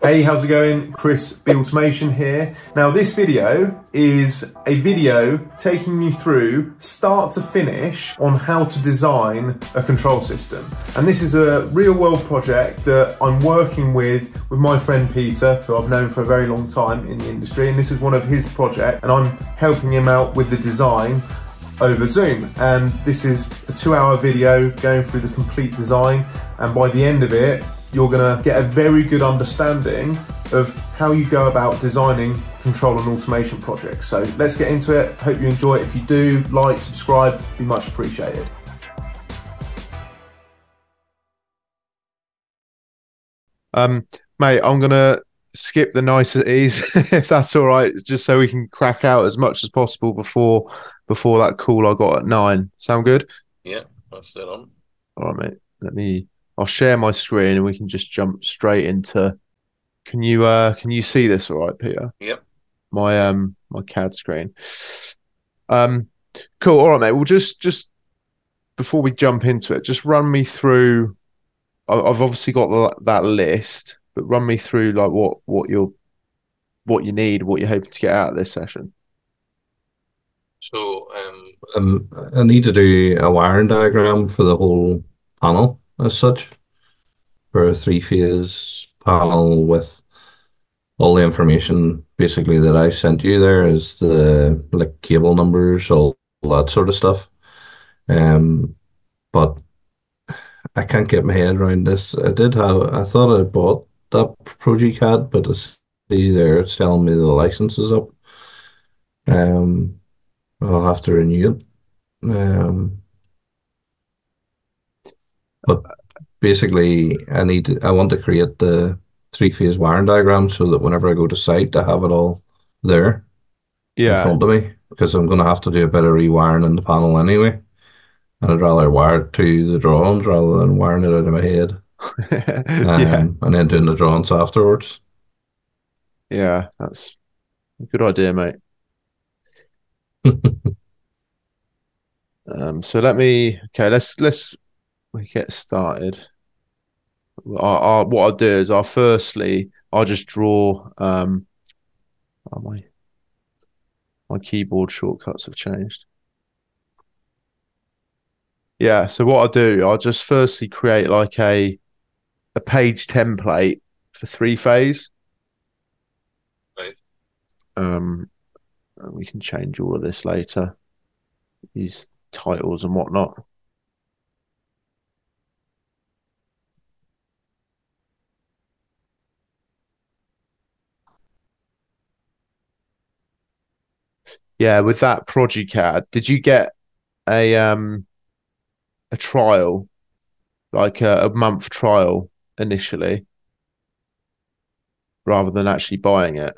Hey, how's it going? Chris, B Automation here. Now this video is a video taking you through start to finish on how to design a control system. And this is a real world project that I'm working with my friend Peter, who I've known for a very long time in the industry. And this is one of his projects and I'm helping him out with the design over Zoom. And this is a 2-hour video going through the complete design. And by the end of it, you're gonna get a very good understanding of how you go about designing control and automation projects. So let's get into it. Hope you enjoy it. If you do, like, subscribe, be much appreciated. Mate, I'm gonna skip the niceties if that's all right, just so we can crack out as much as possible before that call I got at 9. Sound good? Yeah, that's dead on. All right, mate. I'll share my screen and we can just jump straight into. Can you see this all right, Peter? Yep. My CAD screen. Um cool, all right, mate. Well, just before we jump into it, just run me through. I've obviously got that list, but run me through like what you need, what you're hoping to get out of this session. So I need to do a wiring diagram for the whole panel as such, for a three-phase panel with all the information basically that I sent you there is the like cable numbers, all that sort of stuff. But I can't get my head around this. I thought I bought that Project CAD, but see there it's telling me the license is up. Um, I'll have to renew it. But basically, I want to create the three-phase wiring diagram so that whenever I go to site, I have it all there in Yeah. front of me because I'm going to have to do a bit of rewiring in the panel anyway. And I'd rather wire it to the drawings rather than wiring it out of my head, Yeah. and then doing the drawings afterwards. Yeah, that's a good idea, mate. So okay, let's we get started. What I'll do is I'll just draw oh, my keyboard shortcuts have changed. Yeah, so what I'll do, I'll just firstly create like a page template for three phase. Right. And we can change all of this later, these titles and whatnot. Yeah, with that Project CAD, did you get a trial, like a month trial initially, rather than actually buying it?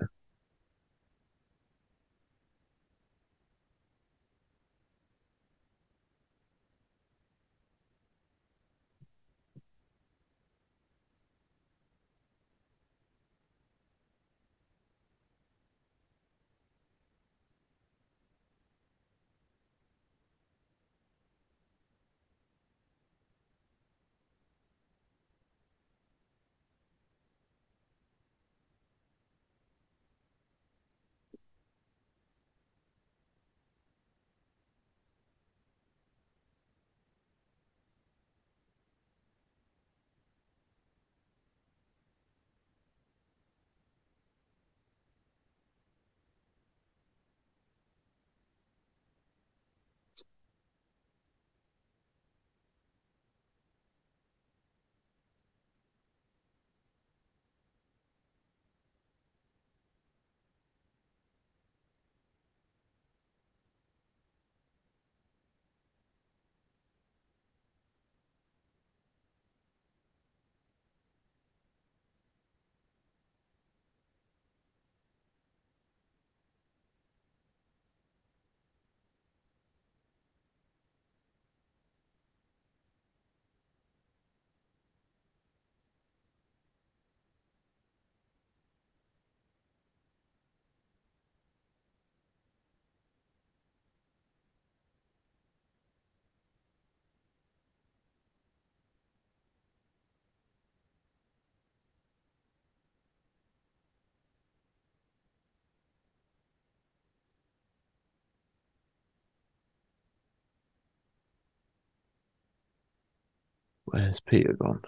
Where's Peter gone?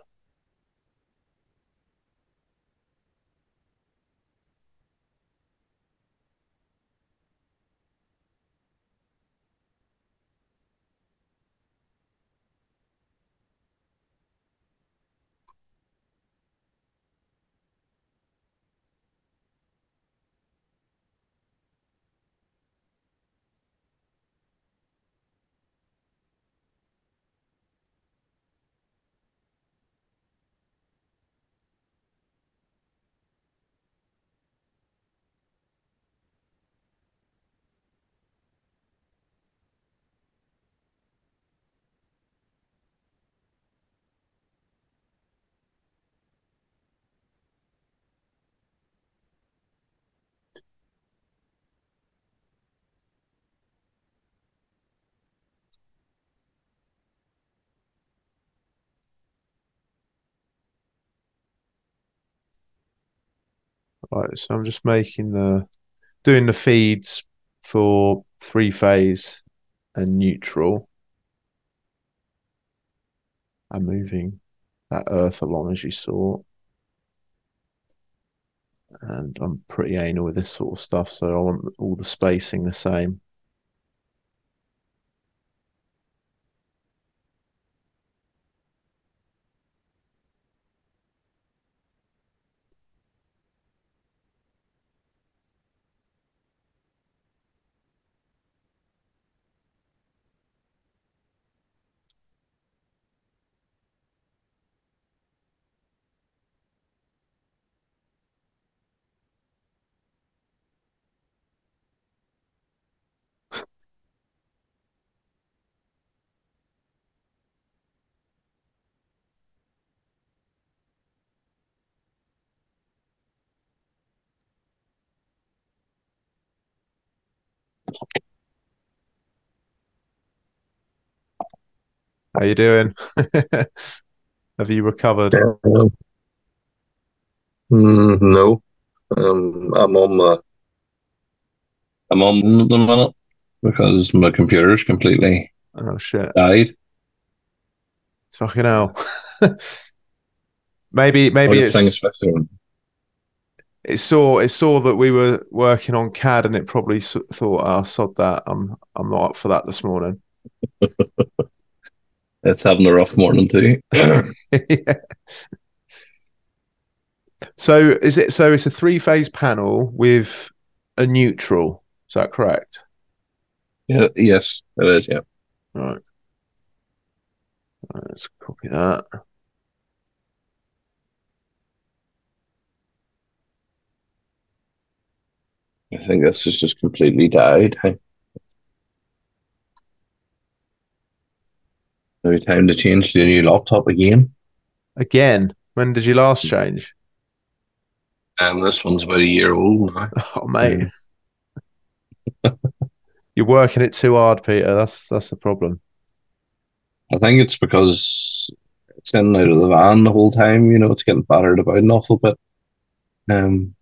Right, so I'm just doing the feeds for three phase and neutral. I'm moving that earth along as you saw. And I'm pretty anal with this sort of stuff, so I want all the spacing the same. How you doing? Have you recovered? No, I'm on at the minute because my computer's completely Oh shit. died. Fucking hell. Maybe Everything, especially. it saw that we were working on CAD and it probably thought, oh, sod that. I'm not up for that this morning. It's having a rough morning too. Yeah. So it's a three-phase panel with a neutral. Is that correct? Yeah, yes, it is. Yeah, Right. Right, let's copy that. I think this has just completely died. Hey, maybe time to change to a new laptop again. Again, when did you last change? This one's about a year old now. Oh, mate, Um, you're working it too hard, Peter. That's the problem. I think it's because it's in and out of the van the whole time. It's getting battered about an awful bit. Um,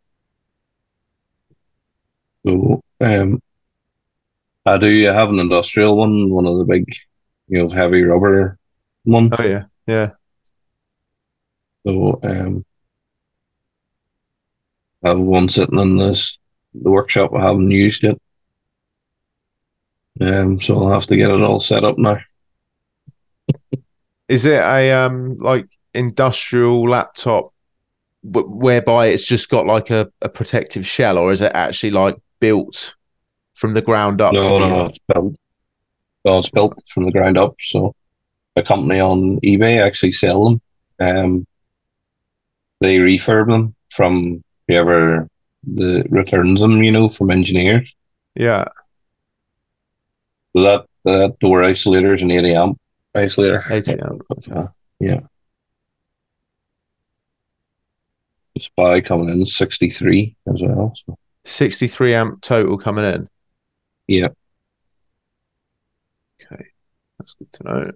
so I do have an industrial one of the big, heavy rubber ones. Oh yeah, yeah. So I have one sitting in the workshop. I haven't used it. So I'll have to get it all set up now. Is it a like industrial laptop whereby it's just got like a protective shell, or is it actually like built from the ground up to No, be? no, it's built. Well, it's built from the ground up. So a company on eBay actually sell them. They refurb them from whoever returns them, from engineers. Yeah, So that door isolator is an 80 amp isolator. 80 amp. Okay. Yeah. It's by coming in 63 as well. So 63 amp total coming in. yeah. Okay, that's good to know.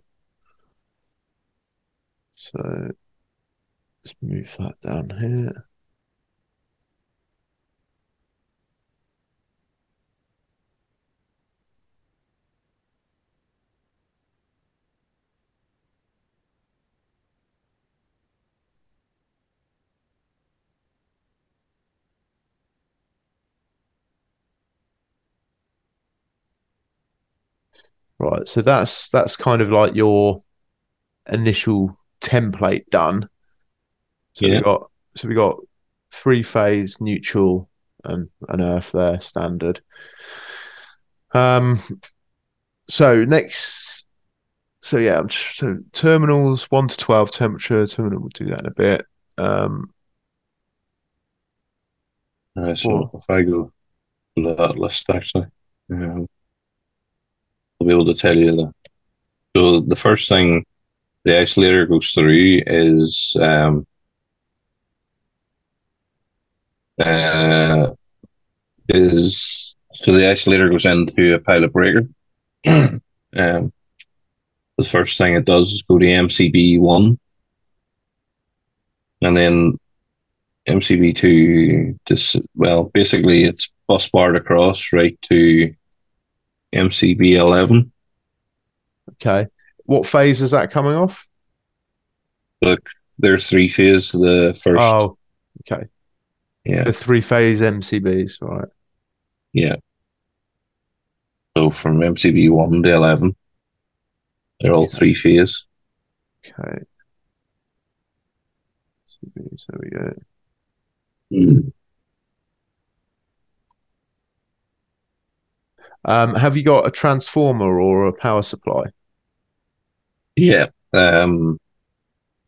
So let's move that down here. Right. So that's kind of like your initial template done. So we Yeah. got so we got three phase, neutral, and an earth there, standard. Um, so next, so yeah, so terminals 1 to 12 temperature. Terminal, we'll do that in a bit. Um, So for if I go to that list, actually, um, I'll be able to tell you that. So the first thing the isolator goes through uh, is so the isolator goes into a pilot breaker. um, the first thing it does is go to MCB1, and then MCB2. This well, basically it's bus barred across right to MCB11. okay, what phase is that coming off? Look, there's three phase. The first, Oh, okay. yeah, The three phase MCBs, right? yeah. So from MCB1 to 11, they're all Okay, three phase. okay. MCBs, there we go. Mm. Have you got a transformer or a power supply? Yeah.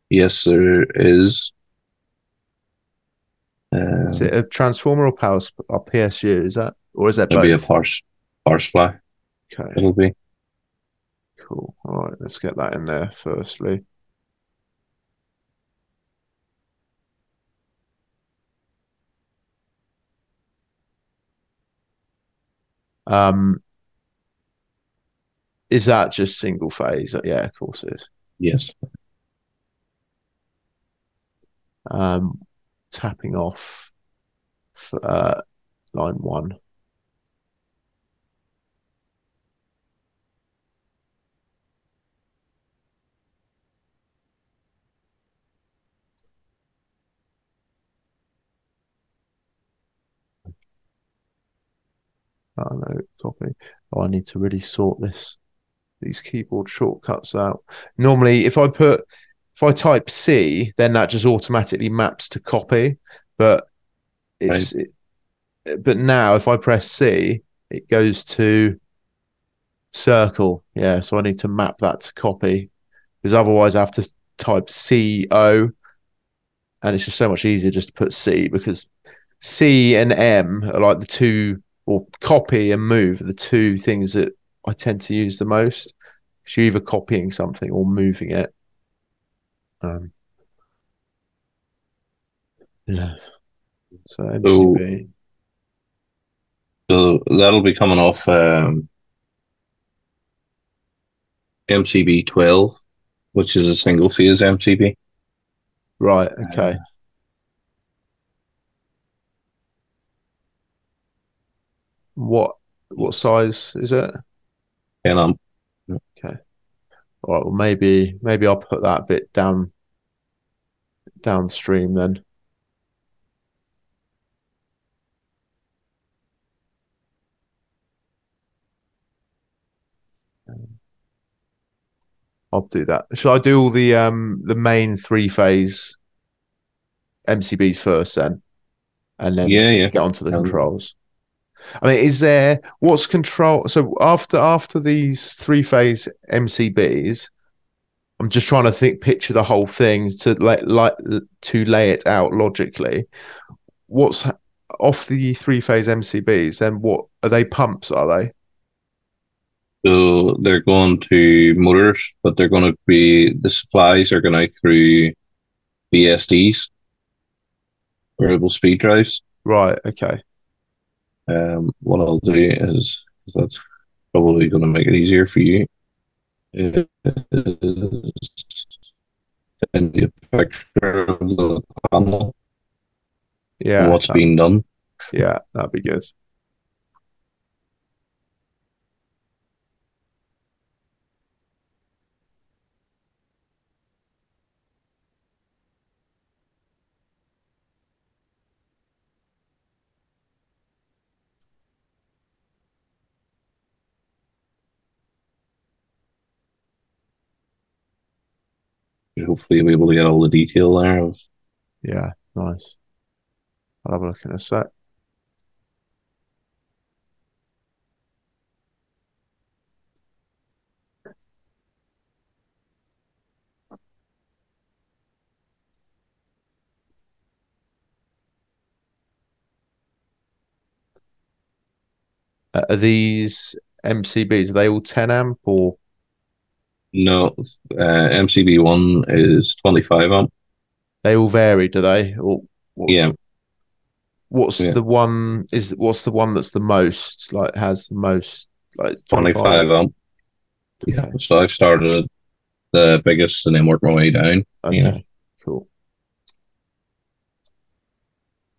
Yes, there is. Is it a transformer or or PSU? Is that or is that There'll be a both? power supply. Okay, It'll be. cool. All right, let's get that in there firstly. Um, is that just single phase? Yeah, of course it is. Yes. Um, tapping off for, line one. Oh no, copy. Oh, I need to really sort these keyboard shortcuts out. Normally, if I type C, then that just automatically maps to copy. But Right. it's but now if I press C, it goes to circle. Yeah, so I need to map that to copy because otherwise I have to type CO, and it's just so much easier just to put C because C and M are like the two, or copy and move are the two things that I tend to use the most. Because you're either copying something or moving it. Um, yeah. So So, MCB. so that'll be coming off MCB 12, which is a single phase MCB. Right. Okay. What what Yes. size is it? And Okay. All right. Well, maybe I'll put that bit downstream then. I'll do that. Shall I do all the main three phase MCBs first then, and then yeah, yeah. get onto the Um, controls? I mean, is there what's control? So after these three phase MCBs, I'm just trying to picture the whole thing to lay it out logically. What's off the three phase MCBs? Then what are they? Pumps, are they? so they're going to motors, but they're going to be the supplies are going out through VSDs, variable speed drives. Right. Okay. What I'll do is, 'cause that's probably going to make it easier for you, is send you a picture of the panel and Yeah. what's being done. Yeah. That'd be good. Hopefully, you'll be able to get all the detail there of Yeah, nice. I'll have a look in a sec. Are these MCBs, are they all 10 amp or no. MCB1 is 25 amp. they all vary, do they? Or what's Yeah, what's yeah, the one what's the one that's the most like has the most like 25? 25 amp. Yeah. Okay. So I've started at the biggest and then worked my way down. Yeah. Okay. Cool.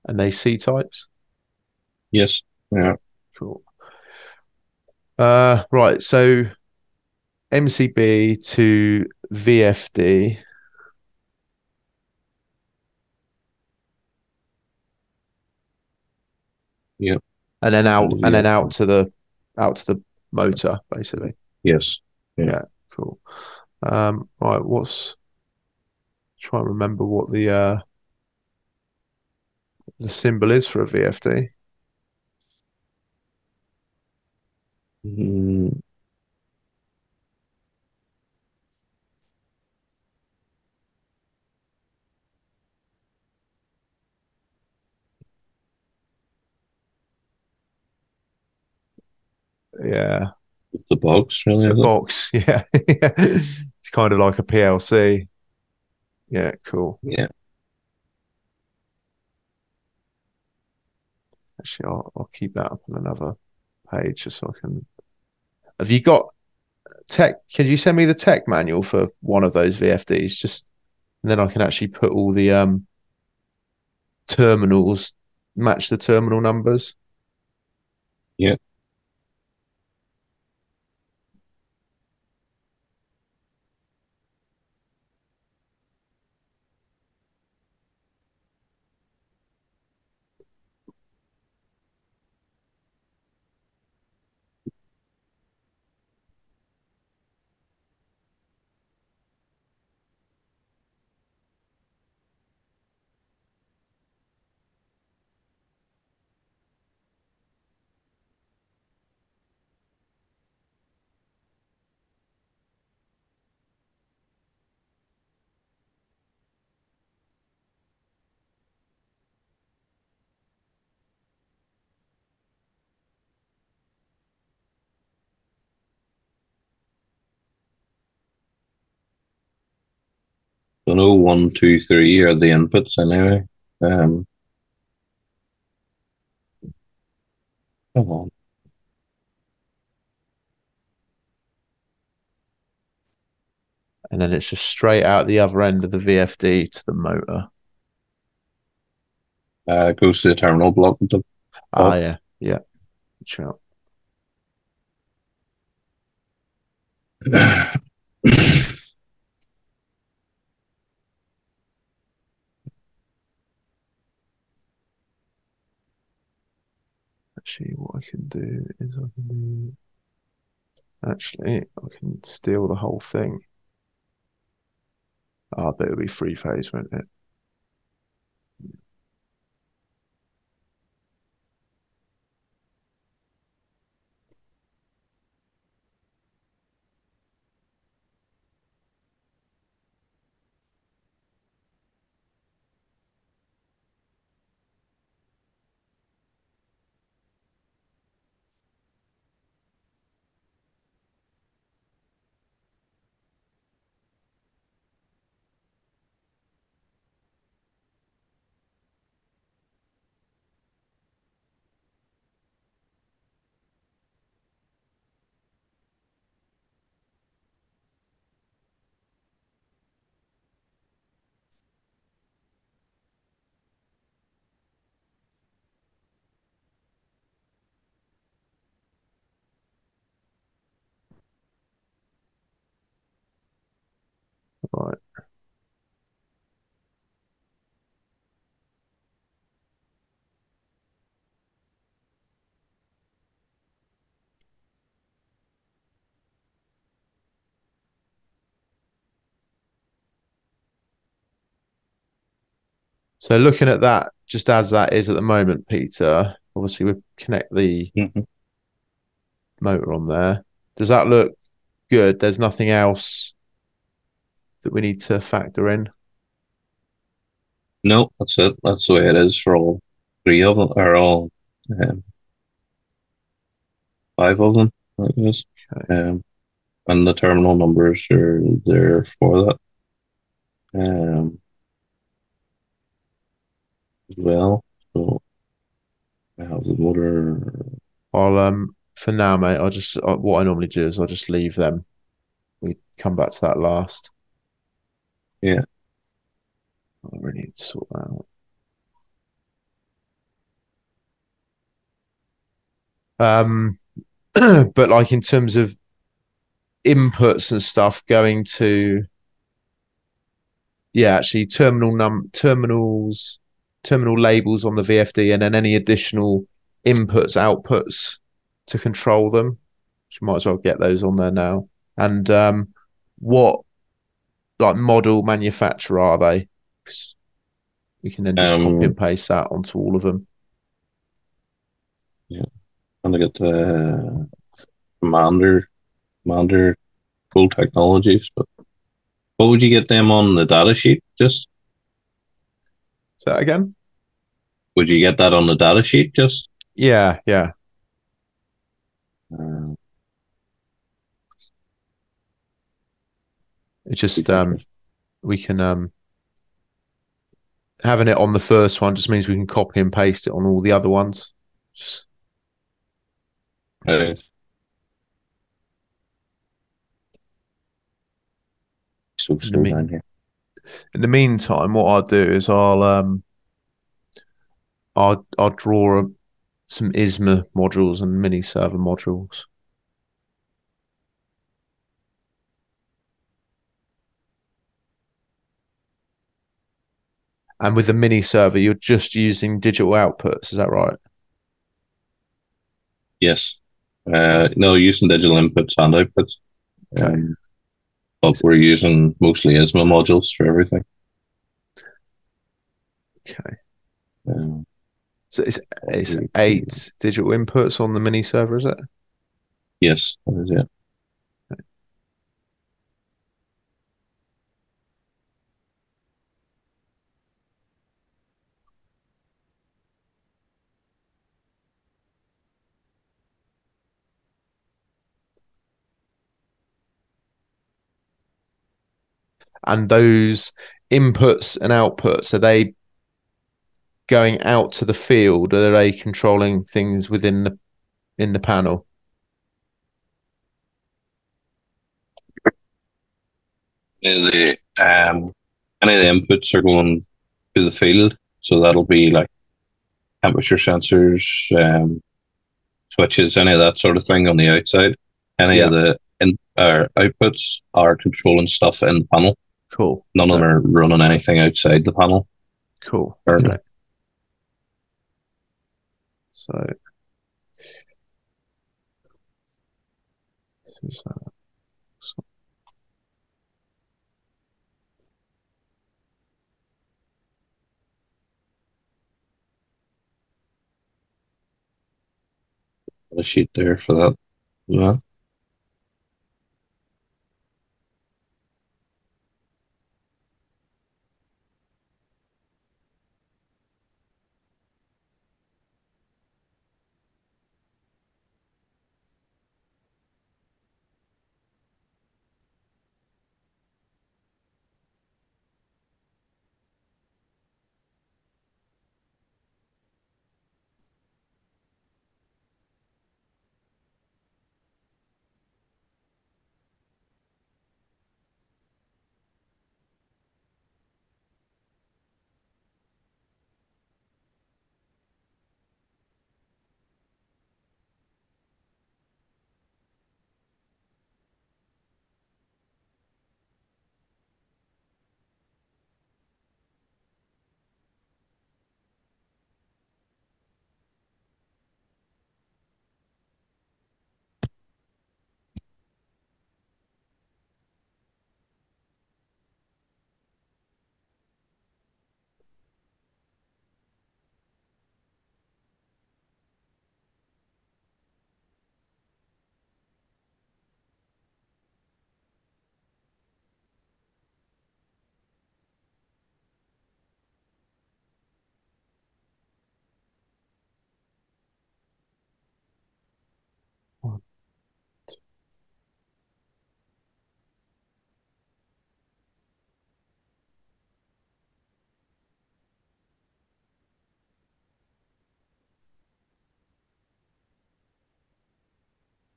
And they C types? Yes. Yeah, Yeah. cool. Right, so MCB to VFD Yeah. and then And out and then VFD. out to the motor, basically. Yes. Yeah. Yeah, cool. Right, what's try and remember what the symbol is for a VFD. Mm, Yeah, the box, really, the is it? box. Yeah, it's kind of like a PLC. Yeah, cool. Yeah. Actually, I'll keep that up on another page just so I can. Have you got tech? Can you send me the tech manual for one of those VFDs? Just and then I can actually put all the terminals, match the terminal numbers. Yeah. So no 1, 2, 3 are the inputs anyway. Um, Come on. And then it's just straight out the other end of the VFD to the motor. Goes to the terminal block at the Ah, top. yeah, yeah, sure. Actually, what I can do is I can do. Actually, I can steal the whole thing. Ah, but it'll be three phase, won't it? So looking at that, just as that is at the moment, Peter, obviously we connect the Mhm. motor on there. Does that look good? There's nothing else that we need to factor in. No, that's it. That's the way it is for all three of them, or all um, five of them, I guess. Okay. Um, and the terminal numbers are there for that as well. So I have the motor. I'll for now, mate, I'll just what I normally do is I'll just leave them. We come back to that last. Yeah. I really need to sort that out. But like in terms of inputs and stuff going to yeah, actually terminal labels on the VFD and then any additional inputs, outputs to control them. Which might as well get those on there now. And what like model manufacturer are they? 'Cause we can then just copy Um, and paste that onto all of them. yeah. And I get the Commander Full Technologies. But what would you get them on the data sheet? Just So again? would you get that on the data sheet? Just Yeah, yeah. uh, It's be just different. we can having it on the first one just means we can copy and paste it on all the other ones. Just Uh, so in the slow down here. in the meantime, what I'll do is I'll draw some ISMA modules and mini server modules. And with the mini server, you're just using digital outputs, is that right? Yes. No, using digital inputs and outputs. Okay. But It's, we're using mostly ISMA modules for everything. okay. Um, So it's probably two. 8 digital inputs on the mini server, is it? Yes, that is it. And those inputs and outputs, are they going out to the field? Or are they controlling things within the in the panel? Any of the inputs are going to the field, so that'll be like temperature sensors, switches, any of that sort of thing on the outside. Any Yeah, of the outputs are controlling stuff in the panel. cool. None of Okay, them are running anything outside the panel cool. Okay. currently. So, this is, A sheet there for that. Yeah.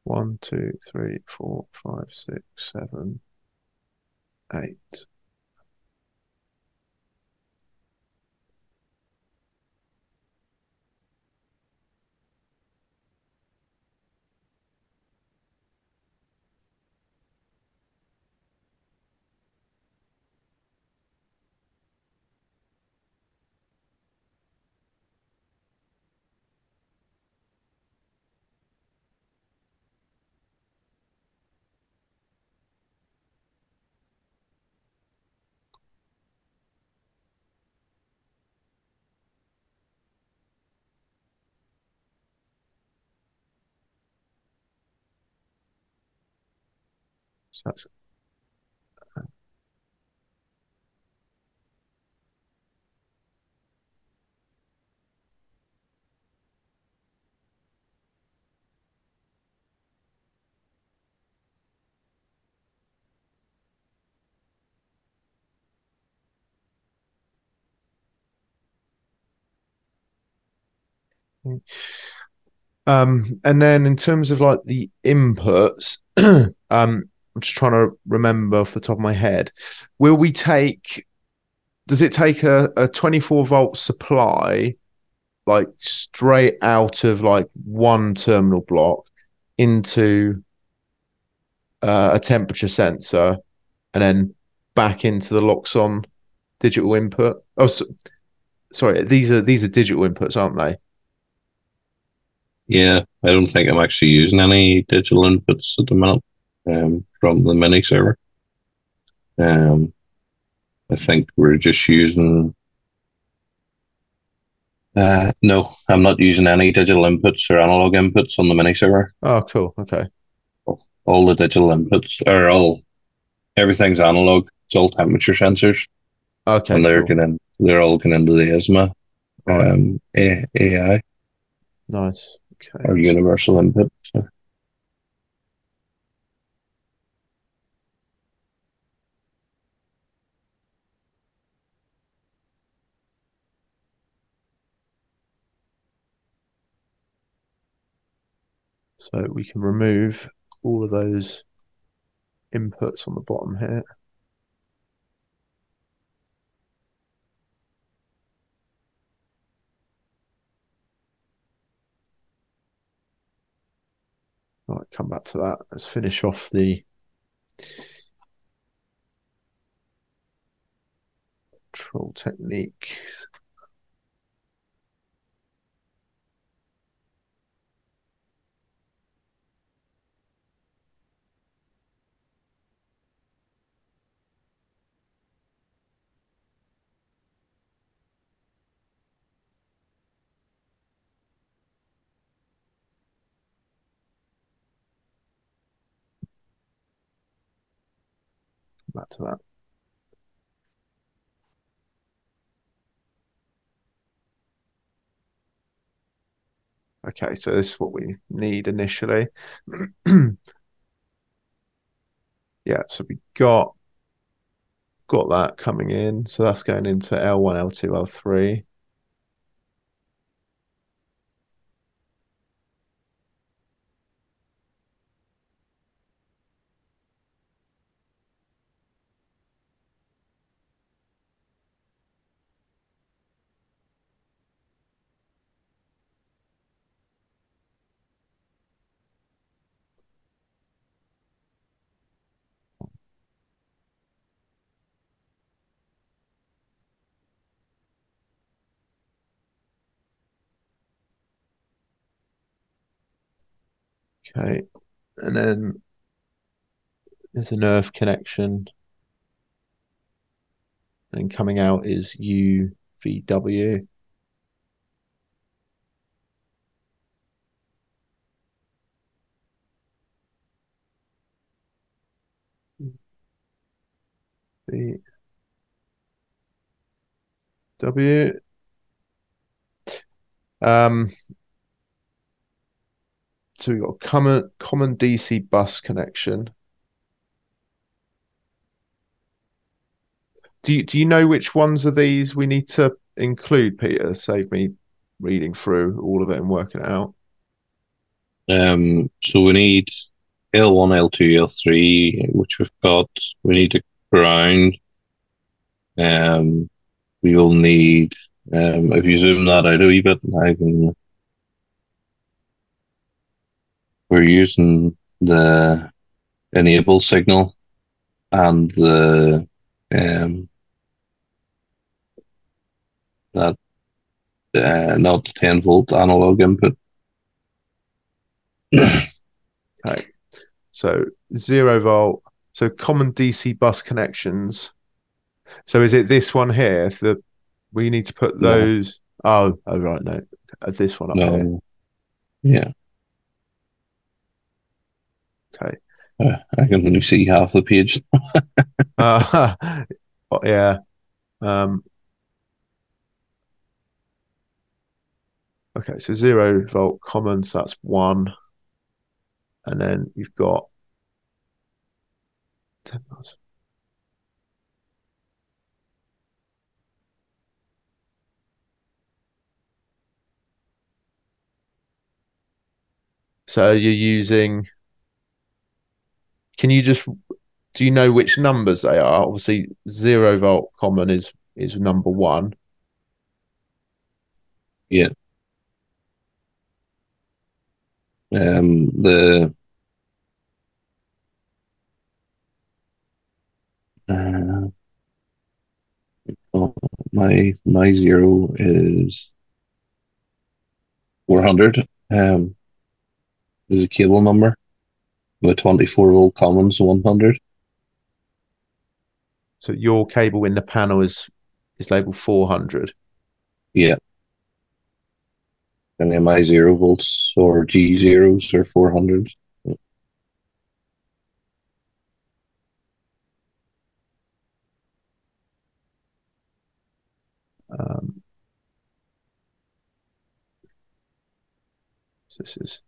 1, 2, 3, 4, 5, 6, 7, 8. So that's and then in terms of like the inputs, I'm just trying to remember off the top of my head. Will we take, does it take a 24-volt supply like straight out of like one terminal block into a temperature sensor and then back into the locks on digital input? Oh, sorry, these are digital inputs, aren't they? Yeah, I don't think I'm actually using any digital inputs at the minute from the mini server. Um, I think we're just using. No, I'm not using any digital inputs or analog inputs on the mini server. Oh, cool. Okay. All the digital inputs are all everything's analog. It's all temperature sensors, Okay, and cool. they're all going into the ISMA Right. AI Nice. Okay. or universal input. So, So we can remove all of those inputs on the bottom here. Right, come back to that. Let's finish off the control technique. Back to that. Okay, so this is what we need initially. Yeah, so we got that coming in. So that's going into L1, L2, L3. Okay, and then there's an earth connection, and coming out is UVW. VW. Um, so we've got a common DC bus connection. Do you know which ones of these we need to include, Peter? Save me reading through all of it and working it out. So we need L1, L2, L3, which we've got. We need a ground. Um, we will need, if you zoom that out a wee bit, we're using the enable signal and the um, that not the 10-volt analog input. Okay. So 0 volt. So common DC bus connections. So is it this one here that we need to put No, those? Oh, right, no, this one up here. no, yeah. Okay. I can only see half the page. Uh, yeah. Um, okay, so 0 volt common, so that's one. And then you've got 10 volts. So you're using, can you just, do you know which numbers they are? Obviously, 0 volt common is number one. Yeah. The uh, oh, my zero is 400. Is a cable number with 24-volt commons 100. So your cable in the panel is labeled 400. Yeah. And then my 0 volts or G zeros are 400. Um, so this is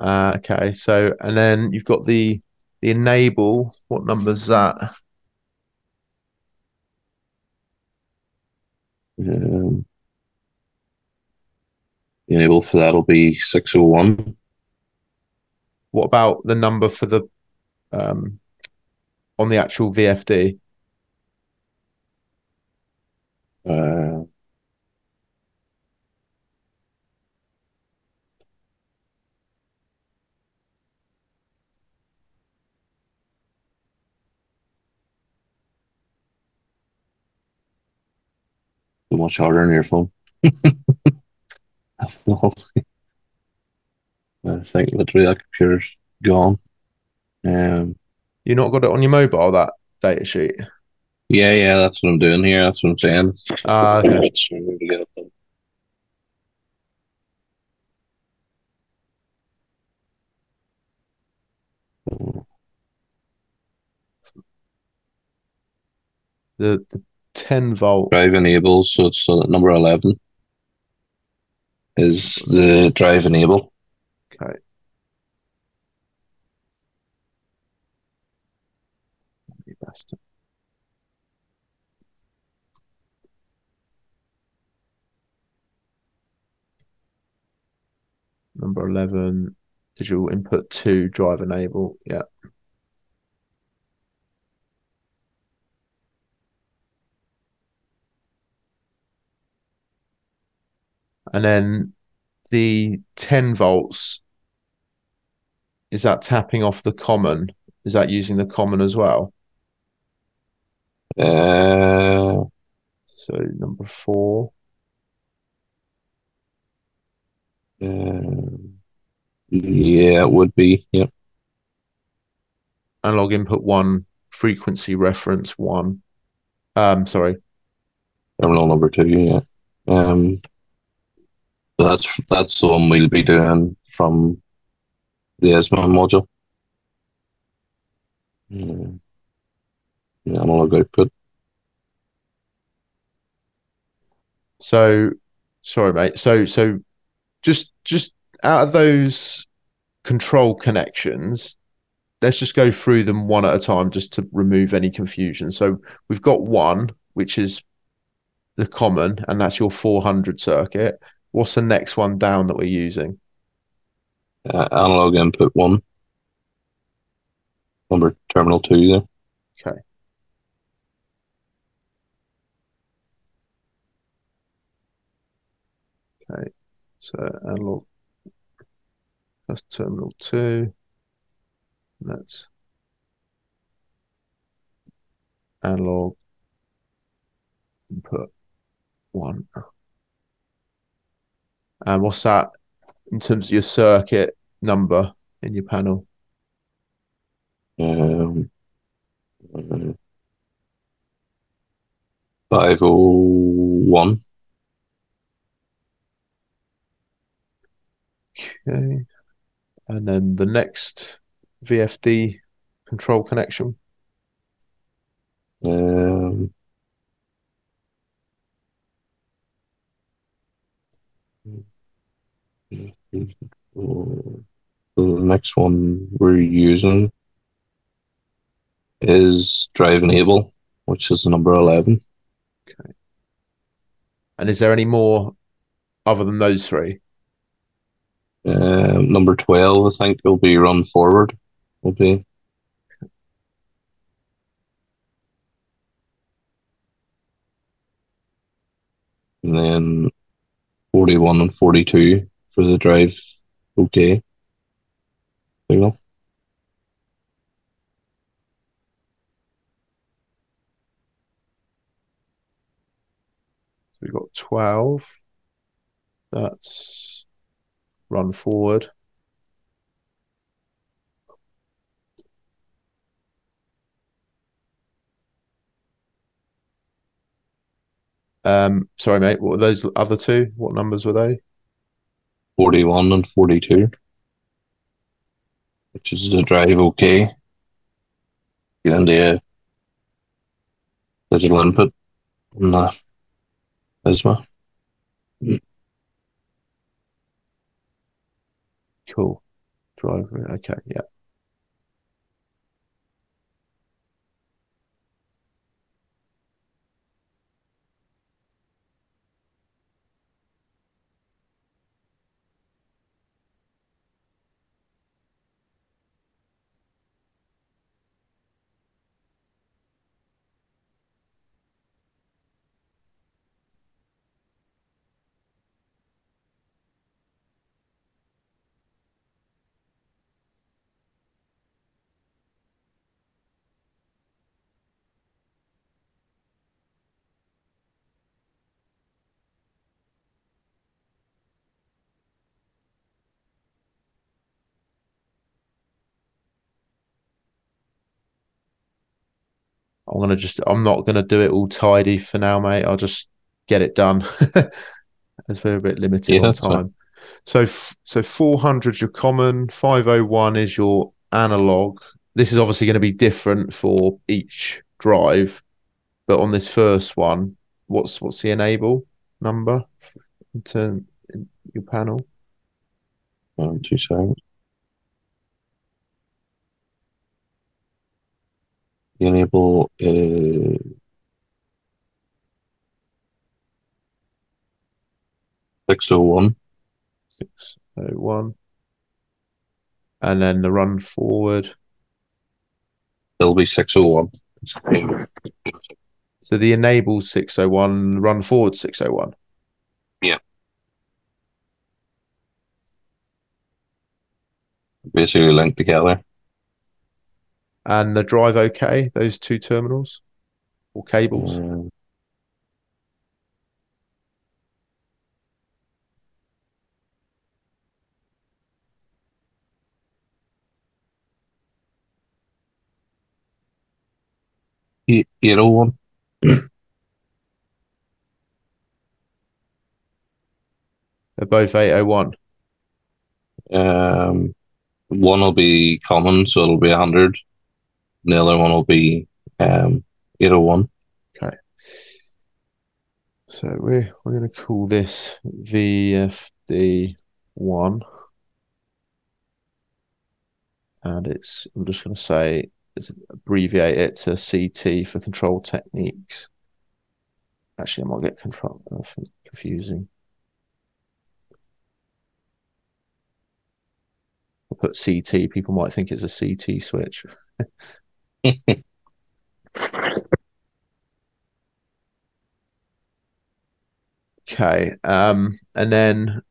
okay. So and then you've got the enable. What number is that? Um, the enable for that'll be 601. What about the number for the um on the actual VFD? Uh, so much harder on your phone. I think literally that computer's gone. Um, You not got it on your mobile, that data sheet? yeah, that's what I'm doing here. That's what I'm saying. Okay. It's to get it done. The 10 volt. Drive enables, so it's number 11 is the drive enable. Okay. Best. Number 11, digital input 2, drive enable. Yeah. And then the 10 volts, is that tapping off the common? Is that using the common as well? Uh, So number 4. uh, yeah, it would be. Yep. Analog input 1, frequency reference 1. Sorry. Terminal number two, yeah. So that's the one we'll be doing from the ISMA module. Mm, the analog output. So, sorry, mate. So just out of those control connections, let's just go through them one at a time just to remove any confusion. So we've got one, which is the common, and that's your 400 circuit. What's the next one down that we're using? Analog input one, number terminal two there. Okay, okay. So analog, that's terminal two. That's analog input one. And what's that in terms of your circuit number in your panel? Um, 501. Okay. And then the next VFD control connection. Um, so the next one we're using is drive enable, which is number 11. Okay. And is there any more other than those three? Number 12, I think, will be run forward. Will be. And then 41 and 42 for the drive. Okay. Signal. So we've got 12. That's run forward. Sorry, mate. What were those other two? What numbers were they? 41 and 42, which is the drive okay. Get into a digital input on the ISMA. Cool. Driver. Okay. Yeah. I'm not gonna do it all tidy for now, mate. I'll just get it done as we're a bit limited on Yeah, so time. So 400 is your common, 501 is your analog. This is obviously going to be different for each drive, but on this first one, what's the enable number in your panel? 2 seconds. The enable 601. 601. And then the run forward. It'll be 601. So the enable 601, run forward 601. Yeah, basically linked together. And the drive okay, those two terminals or cables. Um, Eight 801. They're both 801. One will be common, so it'll be 100. And the other one will be 801. Okay. So we're going to call this VFD1, and I'm just going to say abbreviate it to CT for control techniques. Actually, I might get confusing. I'll put CT. People might think it's a CT switch. Okay. And then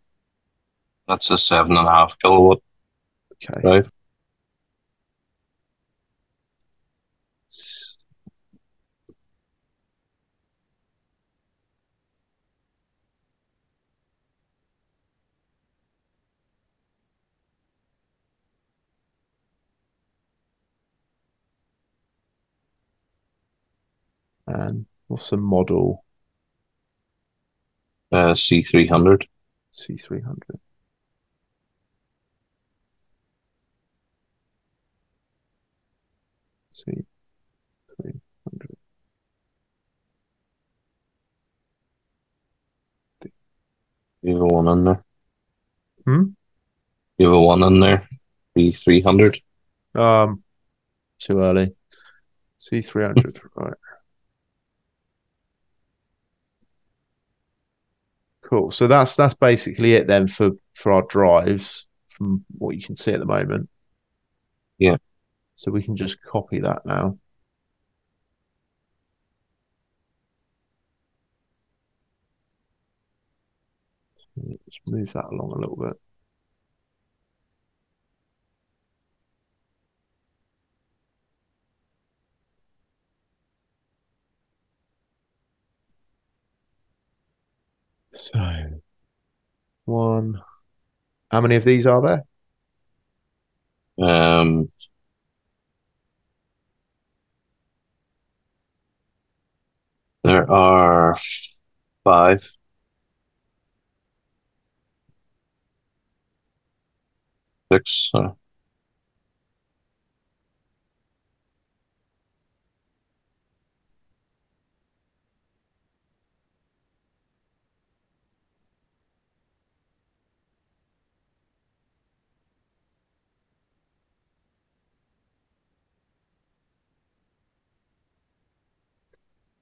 That's a 7.5 kilowatt okay. drive. And what's the model? C300. C300. C300. You have a one in there. Hmm? You have a one in there. C300. Too early. C300, right. Cool. So that's basically it then for our drives from what you can see at the moment. Yeah. So we can just copy that now. Let's move that along a little bit. So one. How many of these are there? There are 5. 6.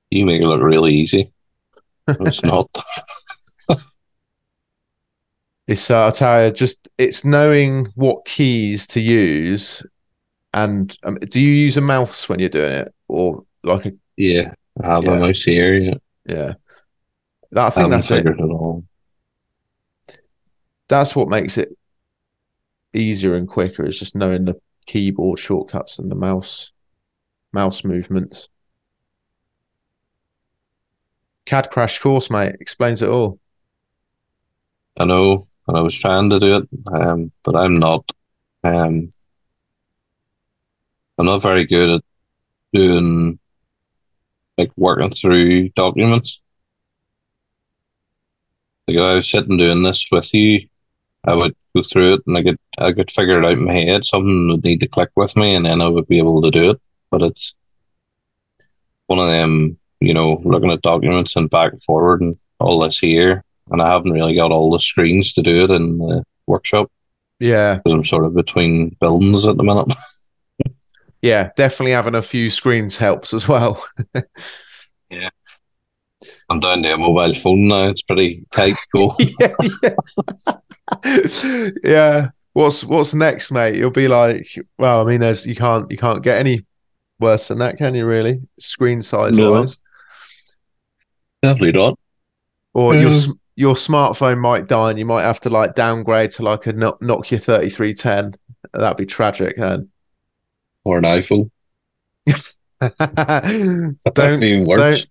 You make it look really easy. It's not. I'll tell you, it's knowing what keys to use. And do you use a mouse when you're doing it, or like a Yeah, I have a yeah, mouse here. Yeah, yeah? I I think haven't that's it. figured it all. That's what makes it easier and quicker, is just knowing the keyboard shortcuts and the mouse movements. CAD crash course, mate, explains it all. I know, and I was trying to do it, but Um, I'm not very good at doing like working through documents. Like if I was sitting doing this with you, I would go through it and I could figure it out in my head. Something would need to click with me, and then I would be able to do it. But it's one of them, looking at documents and back and forward and all this here, and I haven't really got all the screens to do it in the workshop Yeah, because I'm sort of between buildings at the minute. yeah, definitely having a few screens helps as well. Yeah, I'm down to a mobile phone now. It's pretty tight go. Yeah, yeah. Yeah. What's next, mate? You'll be like, well, I mean, you can't get any worse than that, can you really? Screen size No, wise. definitely not. Or Um, your smartphone might die and you might have to like downgrade to like a Nokia 3310. That'd be tragic then. or an iPhone. Don't Even don't worse.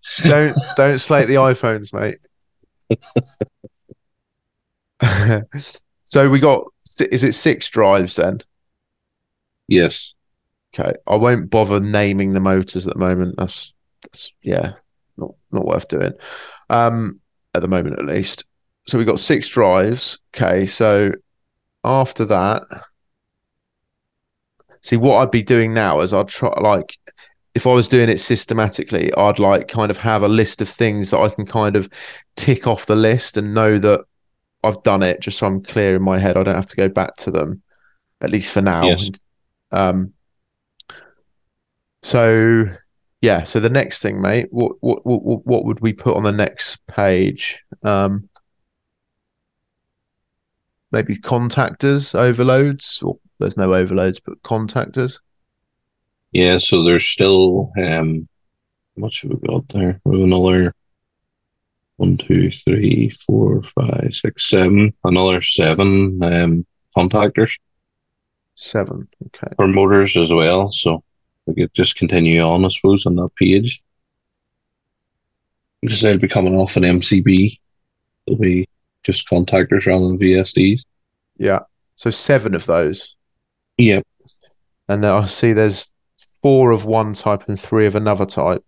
don't slate the iPhones, mate. So we got, is it 6 drives then? Yes. Okay, I won't bother naming the motors at the moment. That's yeah, not worth doing. At the moment at least. So we've got 6 drives. Okay, so after that, see what I'd be doing now is I'd try like if I was doing it systematically, I'd like kind of have a list of things that I can kind of tick off the list and know that I've done it, just so I'm clear in my head. I don't have to go back to them, at least for now. Yes. Um, so yeah, so the next thing, mate, what would we put on the next page? Maybe contactors, overloads, or there's no overloads, but contactors. Yeah, so there's still how much have we got there? We have another one, two, three, four, five, six, seven. Another seven contactors 7. Okay. for motors as well. So we could just continue on, I suppose, on that page. Because they'll be coming off an MCB. It'll be just contactors rather than VSDs. Yeah. So 7 of those. Yep. And then I see there's 4 of one type and 3 of another type.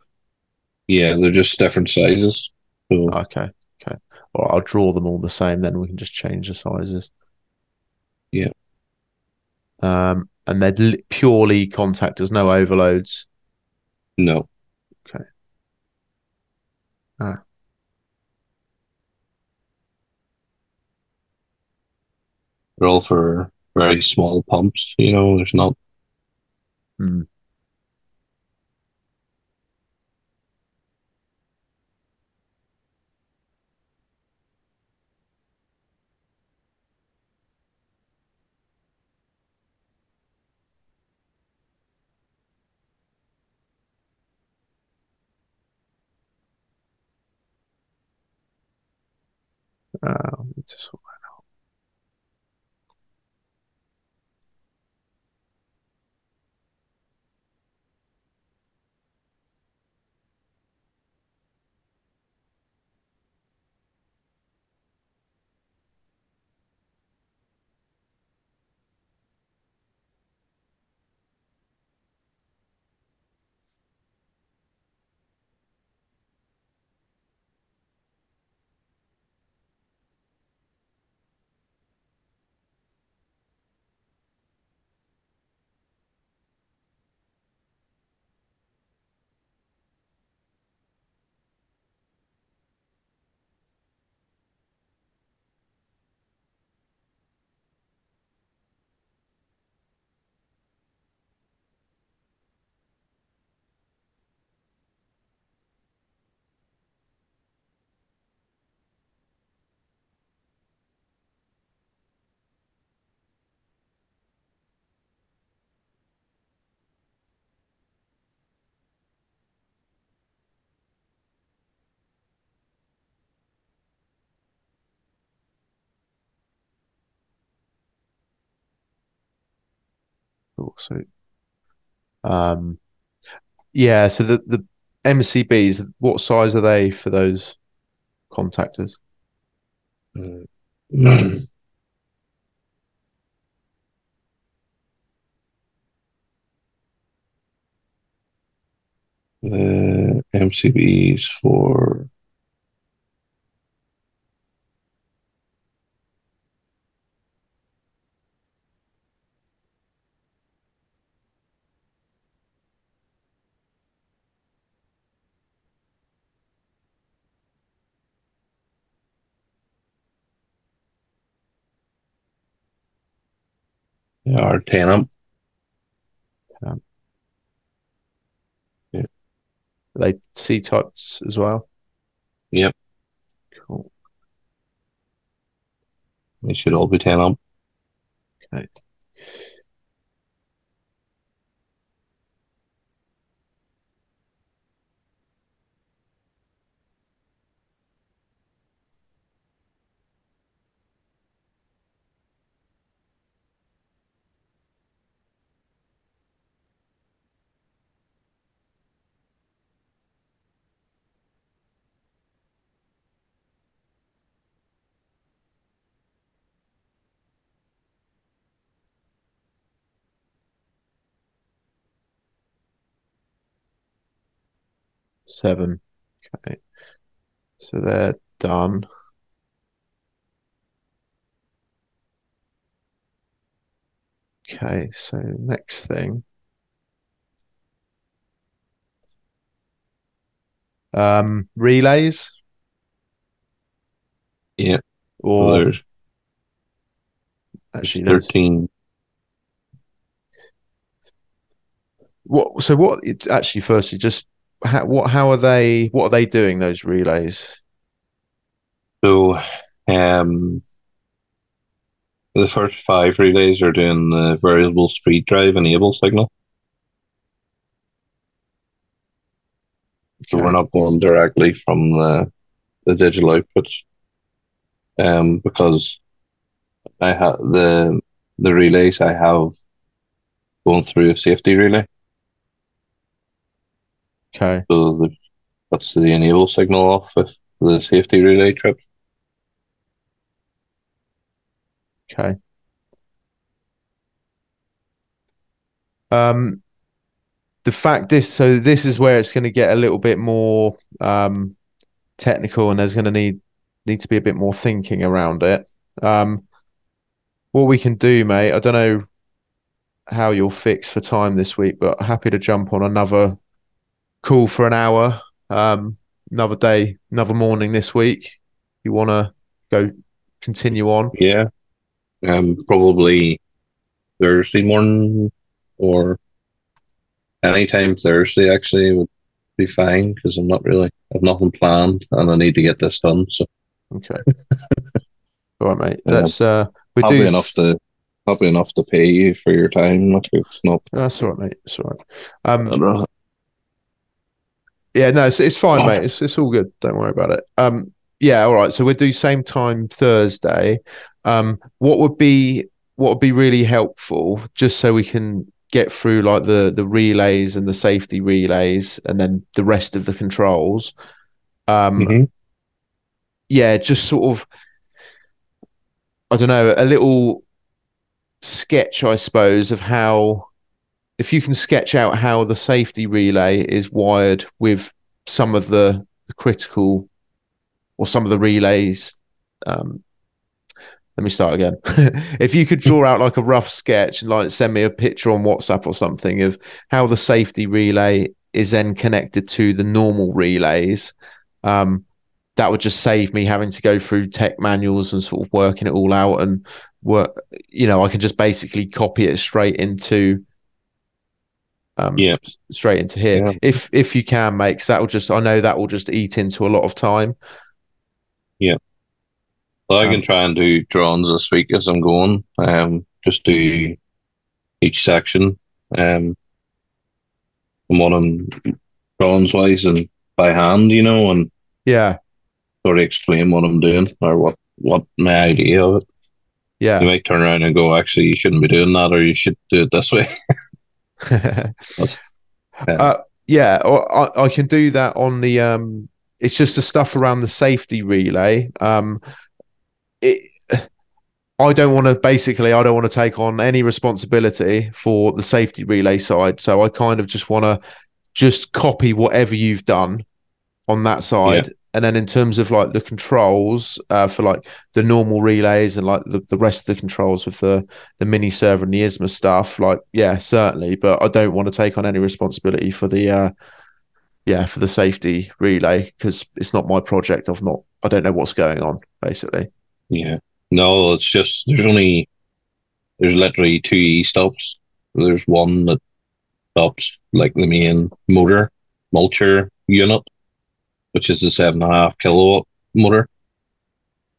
Yeah, they're just different sizes. So Okay. Okay. Well, I'll draw them all the same, then we can just change the sizes. yeah, And they're purely contactors, no overloads. no. Okay. Ah, They're all for very small pumps, there's not hmm. Need to sort 4. So, um, yeah. So the MCBs, what size are they for those contactors? uh, the MCBs for are 10 amp. Um, Yeah. are they C types as well? Yep, Cool. they should all be 10 amp. Okay. 7. Okay, so they're done. Okay, so next thing. Relays Yeah. So or there's actually there's 13. what so what it's actually firstly just how are they what are they doing those relays? So um, the first 5 relays are doing the variable speed drive enable signal. So we're Okay, not going directly from the digital outputs, because I have the relays I have going through a safety relay. okay, So that's the enable signal off if the safety relay trips. okay. Um the fact this is where it's going to get a little bit more technical and there's going to need to be a bit more thinking around it. Um what we can do, mate, I don't know how you'll fix for time this week, but happy to jump on another call for an hour. Another day, another morning this week. You want to go continue on? Yeah, probably Thursday morning or anytime Thursday actually would be fine because I've nothing planned and I need to get this done. So Okay. All right, mate. uh, Let's we happy do. enough to happy enough to pay you for your time. Like it's not. That's all right, mate. It's all right. I'd rather- Yeah, no, it's fine, mate. It's all good. Don't worry about it. Yeah, all right. So we'll do same time Thursday. What would be really helpful, just so we can get through like the relays and the safety relays, and then the rest of the controls. Um, Mhm. yeah, just sort of, I don't know, a little sketch, I suppose, of how if you can sketch out how the safety relay is wired with some of the critical or some of the relays. Um, Let me start again. If you could draw out like a rough sketch and like send me a picture on WhatsApp or something of how the safety relay is then connected to the normal relays, um, that would just save me having to go through tech manuals and sort of working it all out and work. I can just basically copy it Yeah, straight into here. yeah, If you can, mate, 'cause I know that will just eat into a lot of time. yeah. Well, I can Um, try and do drawings this week as I'm going. Just do each section, and what I'm drawings wise and by hand, and yeah, sort of explain what I'm doing or what my idea of it. You yeah. might turn around and go, actually, you shouldn't be doing that, or you should do it this way. But, Uh, yeah, or I can do that on the it's just the stuff around the safety relay. It I don't want to take on any responsibility for the safety relay side. So I kind of just want to just copy whatever you've done on that yeah, side. And then in terms of like the controls for like the normal relays and like the rest of the controls with the mini server and the ISMA stuff, like yeah, certainly. But I don't want to take on any responsibility for the safety relay because it's not my project. I don't know what's going on basically. yeah. No, it's just there's literally 2 E stops. There's one that stops like the main motor mulcher unit, which is the 7.5 kilowatt motor.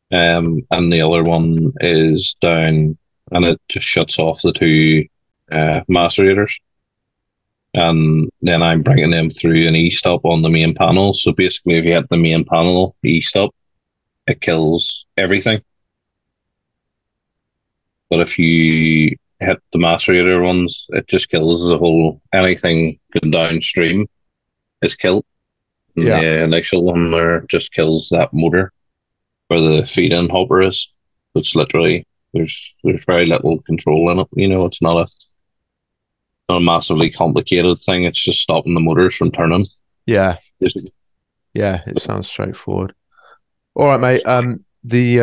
And the other one is down, and it just shuts off the 2 macerators. And then I'm bringing them through an E-stop on the main panel. So basically, if you hit the main panel E-stop, it kills everything. But if you hit the macerator ones, it just kills the whole anything going downstream is killed. And Yeah, the initial one there just kills that motor where the feed-in hopper is. It's literally there's very little control in it. It's not a massively complicated thing. It's just stopping the motors from turning. yeah. Basically. Yeah, it sounds straightforward. All right, mate. The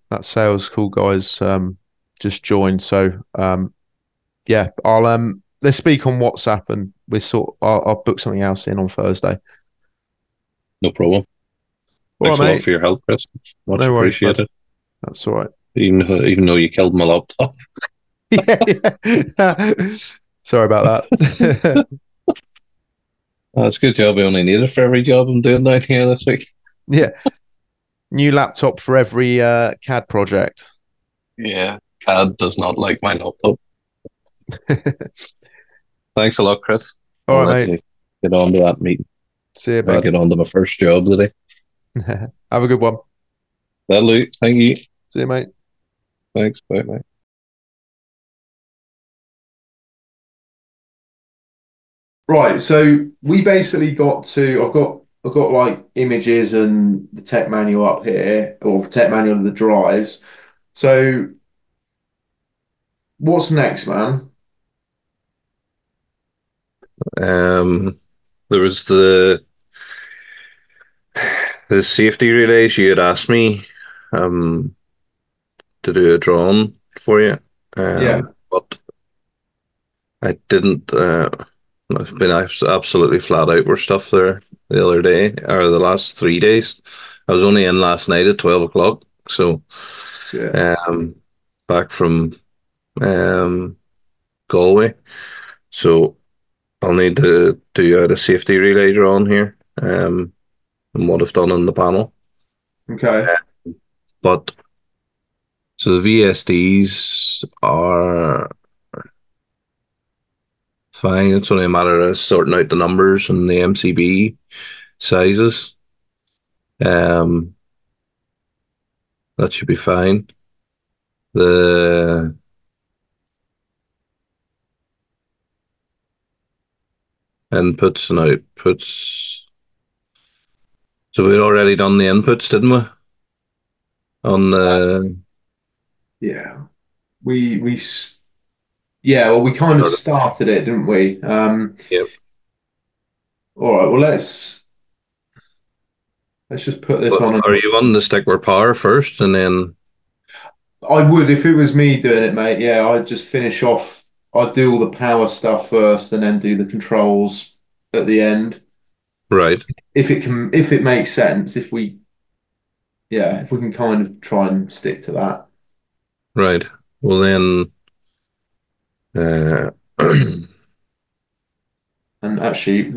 that sales call guys just joined, so yeah, I'll let's speak on WhatsApp and I'll book something else in on Thursday. No problem. All right, Thanks a lot mate. for your help, Chris. Much No worries, bud. appreciated. That's all right. Even though you killed my laptop. Yeah, yeah. Sorry about that. That's a good job. I only need it for every job I'm doing down here this week. Yeah, new laptop for every CAD project. Yeah, CAD does not like my laptop. Thanks a lot, Chris. All I'll right, let mate. you get on to that meeting. See you, I'll big. get on to my first job today. Have a good one. That'll do. Thank you. See you, mate. Thanks. Bye, bye. Right, so we basically got to I've got like images and the tech manual up here, or the tech manual of the drives. So what's next, man? Um, there was the safety relays you had asked me um to do a drawing for you. Yeah. But I didn't. I've been absolutely flat out with stuff there the other day, or the last 3 days. I was only in last night at 12 o'clock, so Shit. um, back from um Galway. So I'll need to do out a safety relay drawing here, and what I've done on the panel. Okay. But so the VSDs are fine. It's only a matter of sorting out the numbers and the MCB sizes. Um, that should be fine. The inputs and outputs. So we'd already done the inputs, didn't we? On the Yeah. We yeah, well we kind of sort of, started it, didn't we? yep. All right, well let's just put this But on. are you wanting to stick with power first and then I would if it was me doing it, mate. Yeah, I'd just finish off. I'd do all the power stuff first and then do the controls at the end. right, If it makes sense, if we can kind of try and stick to that. right. Well then uh And actually,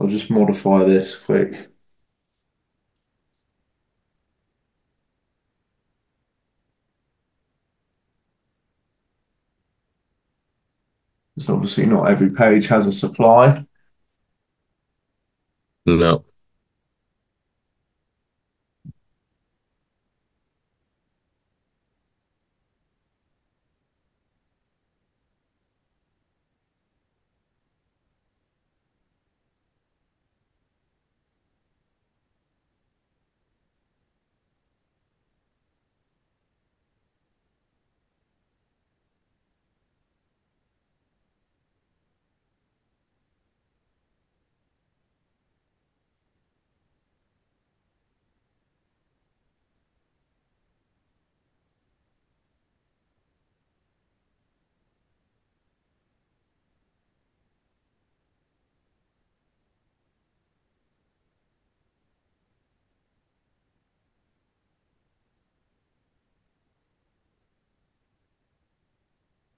I'll just modify this quick. Because obviously not every page has a supply. no.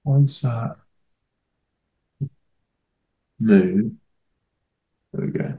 Why's that? Move. There we go.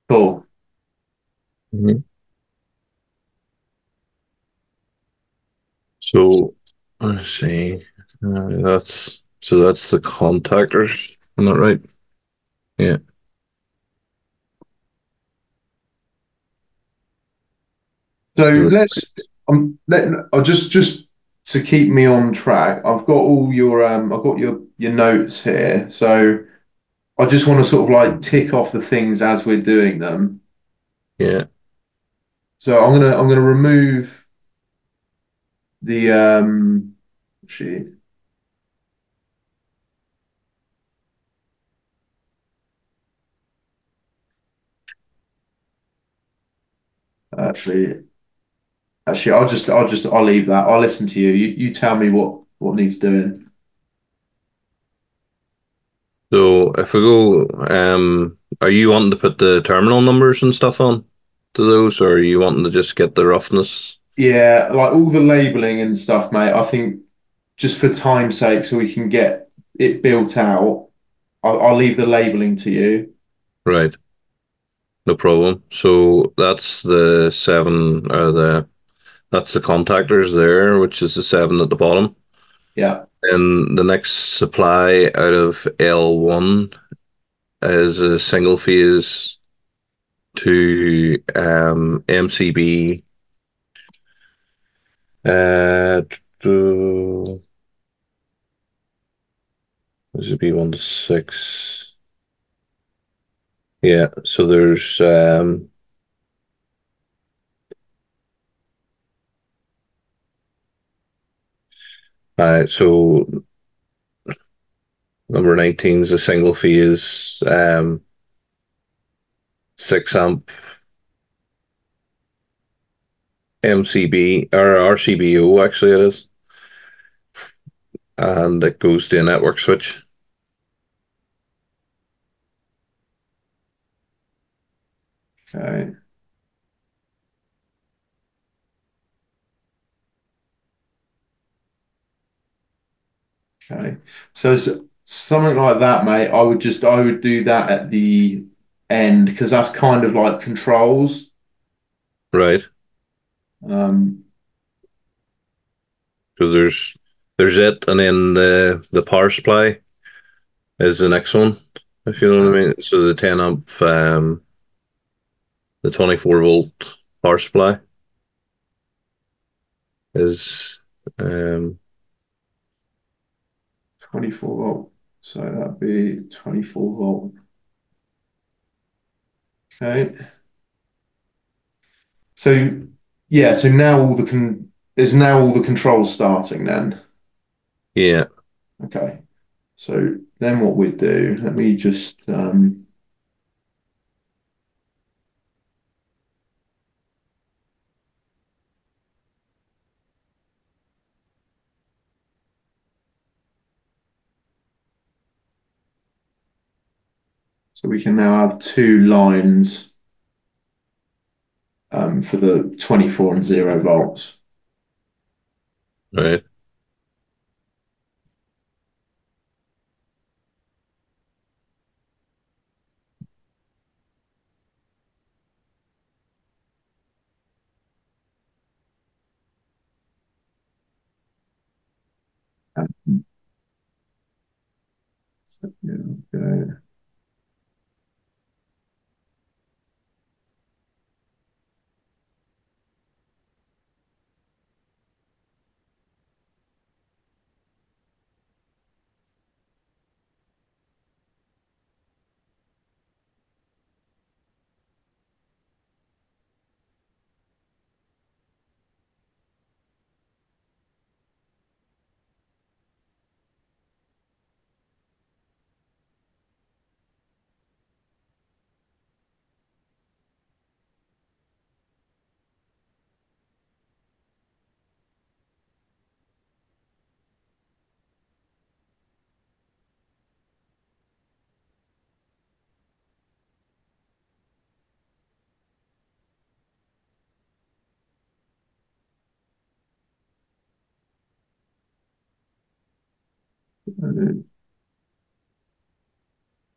Cool. Mhm. So Let's see. That's the contactors. Am I right? Yeah. So So, I'll just to keep me on track. I've got your notes here. So I just want to sort of like tick off the things as we're doing them. yeah. So I'm gonna remove the sheet. Actually, actually, I'll leave that. I'll listen to you. You tell me what needs doing. So if we go, are you wanting to put the terminal numbers and stuff on to those, or are you wanting to just get the roughness? Yeah, like all the labeling and stuff, mate. I think just for time's sake, so we can get it built out. I'll leave the labeling to you. Right, no problem. So that's the seven, or that's the contactors there, which is the seven at the bottom. Yeah. And the next supply out of L1 is a single phase to MCB. Uh, to, This would be 1 to 6. Yeah, so there's so number 19 is a single phase 6 amp MCB or RCBO actually it is, and it goes to a network switch. Okay. Okay. Something like that, mate. I would do that at the end because that's kind of like controls. Right, Um, because there's it, and then the power supply is the next one, if you know what I mean. So the 10 amp the 24 volt power supply is 24 volt. So that'd be 24 volt. Okay. So yeah, so now all the con is now all the controls starting then. yeah. Okay. So then what we do, let me just so we can now have two lines for the 24 and 0 volts. Right. Yeah, okay.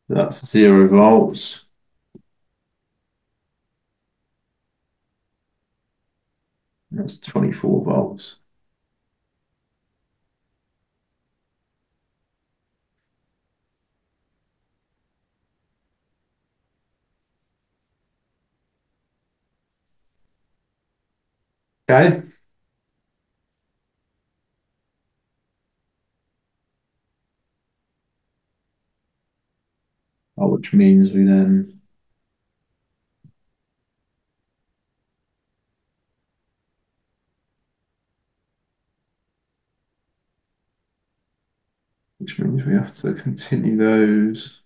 That's 0 volts. That's 24 volts. Okay. Oh, which means we then, which means we have to continue those.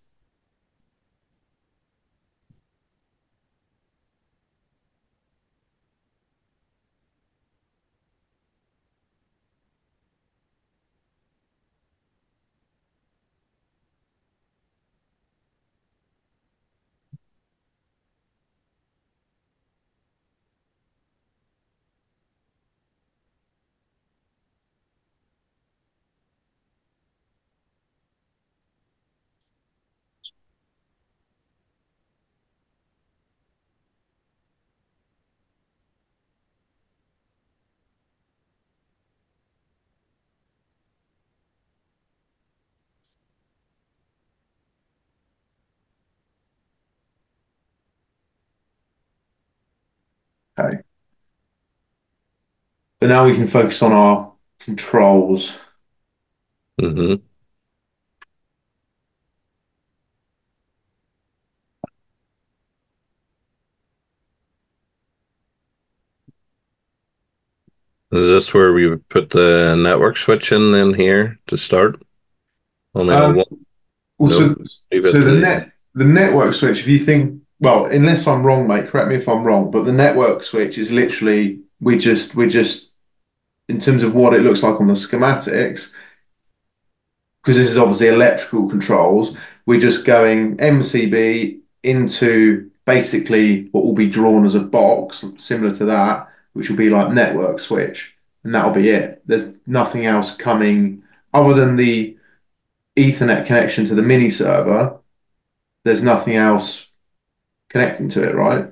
Okay. But now we can focus on our controls. Hmm. Is this where we would put the network switch in here to start on the old Um, one? well, No, leave it so to the. the network switch, if you think, well, unless I'm wrong, mate, correct me if I'm wrong, but the network switch is literally we just in terms of what it looks like on the schematics, because this is obviously electrical controls, we're just going MCB into basically what will be drawn as a box similar to that, which will be like network switch, and that'll be it. There's nothing else coming other than the Ethernet connection to the mini server. There's nothing else connecting to it, right?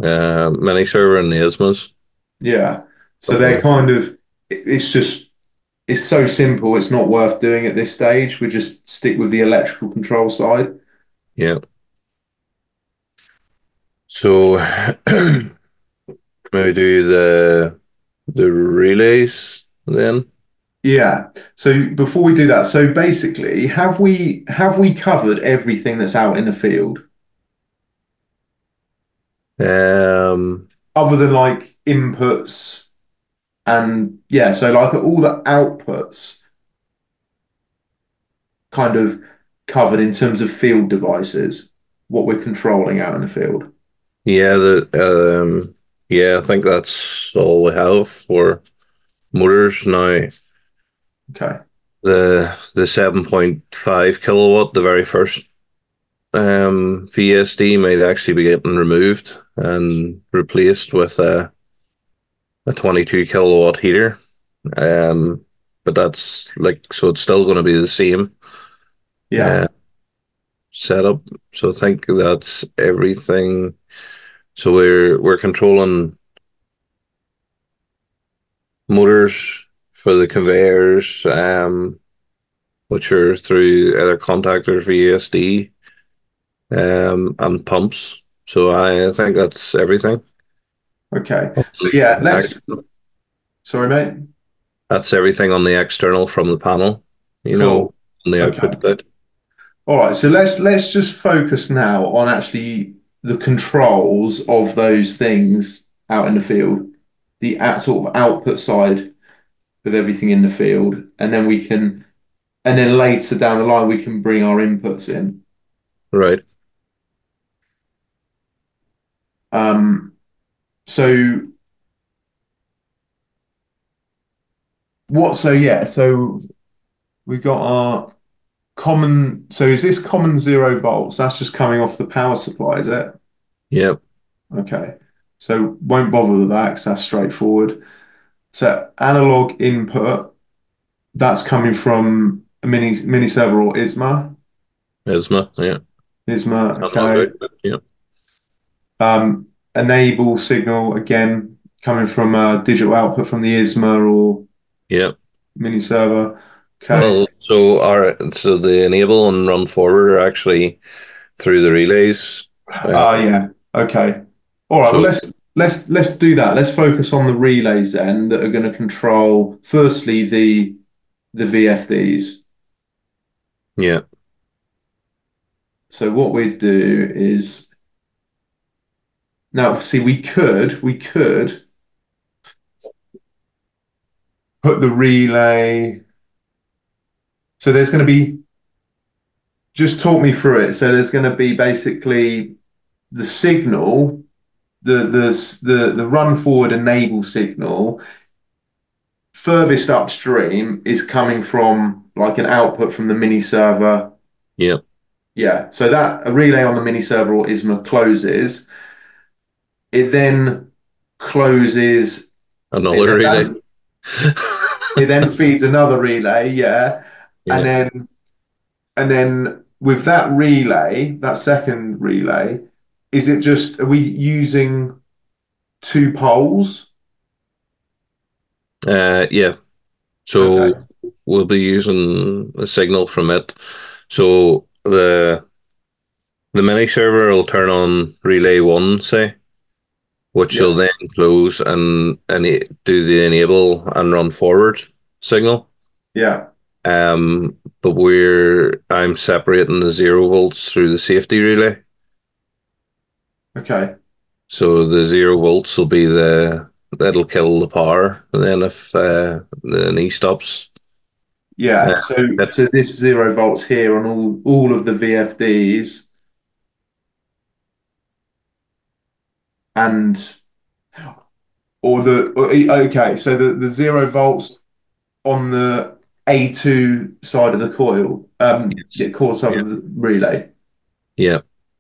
Mini server and the ISMAs. Yeah. So Something they're like kind of, it's just, it's so simple, it's not worth doing at this stage. We just stick with the electrical control side. yeah. So maybe do the relays then. Yeah. So before we do that, so basically, have we covered everything that's out in the field Um, other than like inputs and yeah, so like all the outputs kind of covered in terms of field devices, what we're controlling out in the field. yeah, yeah, I think that's all we have for motors now. Okay. The 7.5 kilowatt, the very first VSD might actually be getting removed and replaced with a 22 kilowatt heater. Um, but that's like, so it's still going to be the same Yeah. uh, setup. So I think that's everything. So we're controlling motors for the conveyors, which are through either contactors, VSD, and pumps. So I think that's everything. Okay. So yeah, sorry, mate. That's everything on the external from the panel, Cool. on the Okay. output side. All right. So let's just focus now on actually the controls of those things out in the field, the sort of output side of everything in the field, and then and then later down the line, we can bring our inputs in. Right. Um, so so yeah, so we've got our common, so is this common 0 volts? That's just coming off the power supply, is it? Yep. Okay. So won't bother with that because that's straightforward. So analog input, that's coming from a mini server or ISMA. ISMA. Yeah. ISMA, Analog okay. output. Yep. Enable signal again coming from digital output from the ISMA or Yep. mini server. Okay. Well, so the enable and run forward are actually through the relays. Uh, Yeah. Okay. All right. Well, so let's do that. Let's focus on the relays then that are going to control firstly the VFDs. Yeah. So what we'd do is now see we could put the relay. So there's going to be just talk me through it. So there's going to be basically the signal, the run forward enable signal furthest upstream is coming from like an output from the mini server. Yeah. Yeah, so that a relay on the mini server or ISMA closes. It then closes. It Another relay. then, it then feeds another relay. Yeah, and Yeah. then with that relay, that second relay, is it just are we using two poles? Yeah. Okay. So we'll be using a signal from it. So the mini server will turn on relay one, say, which will Yeah. then close and do the enable and run forward signal. Yeah. But I'm separating the 0 volts through the safety relay. Okay. So the 0 volts will be that'll kill the power. And then if the knee stops, uh, Yeah. So that, so this 0 volts here on all of the VFDs and okay, so the 0 volts on the A2 side of the coil, yes, yeah, core side yeah, of the relay. yeah.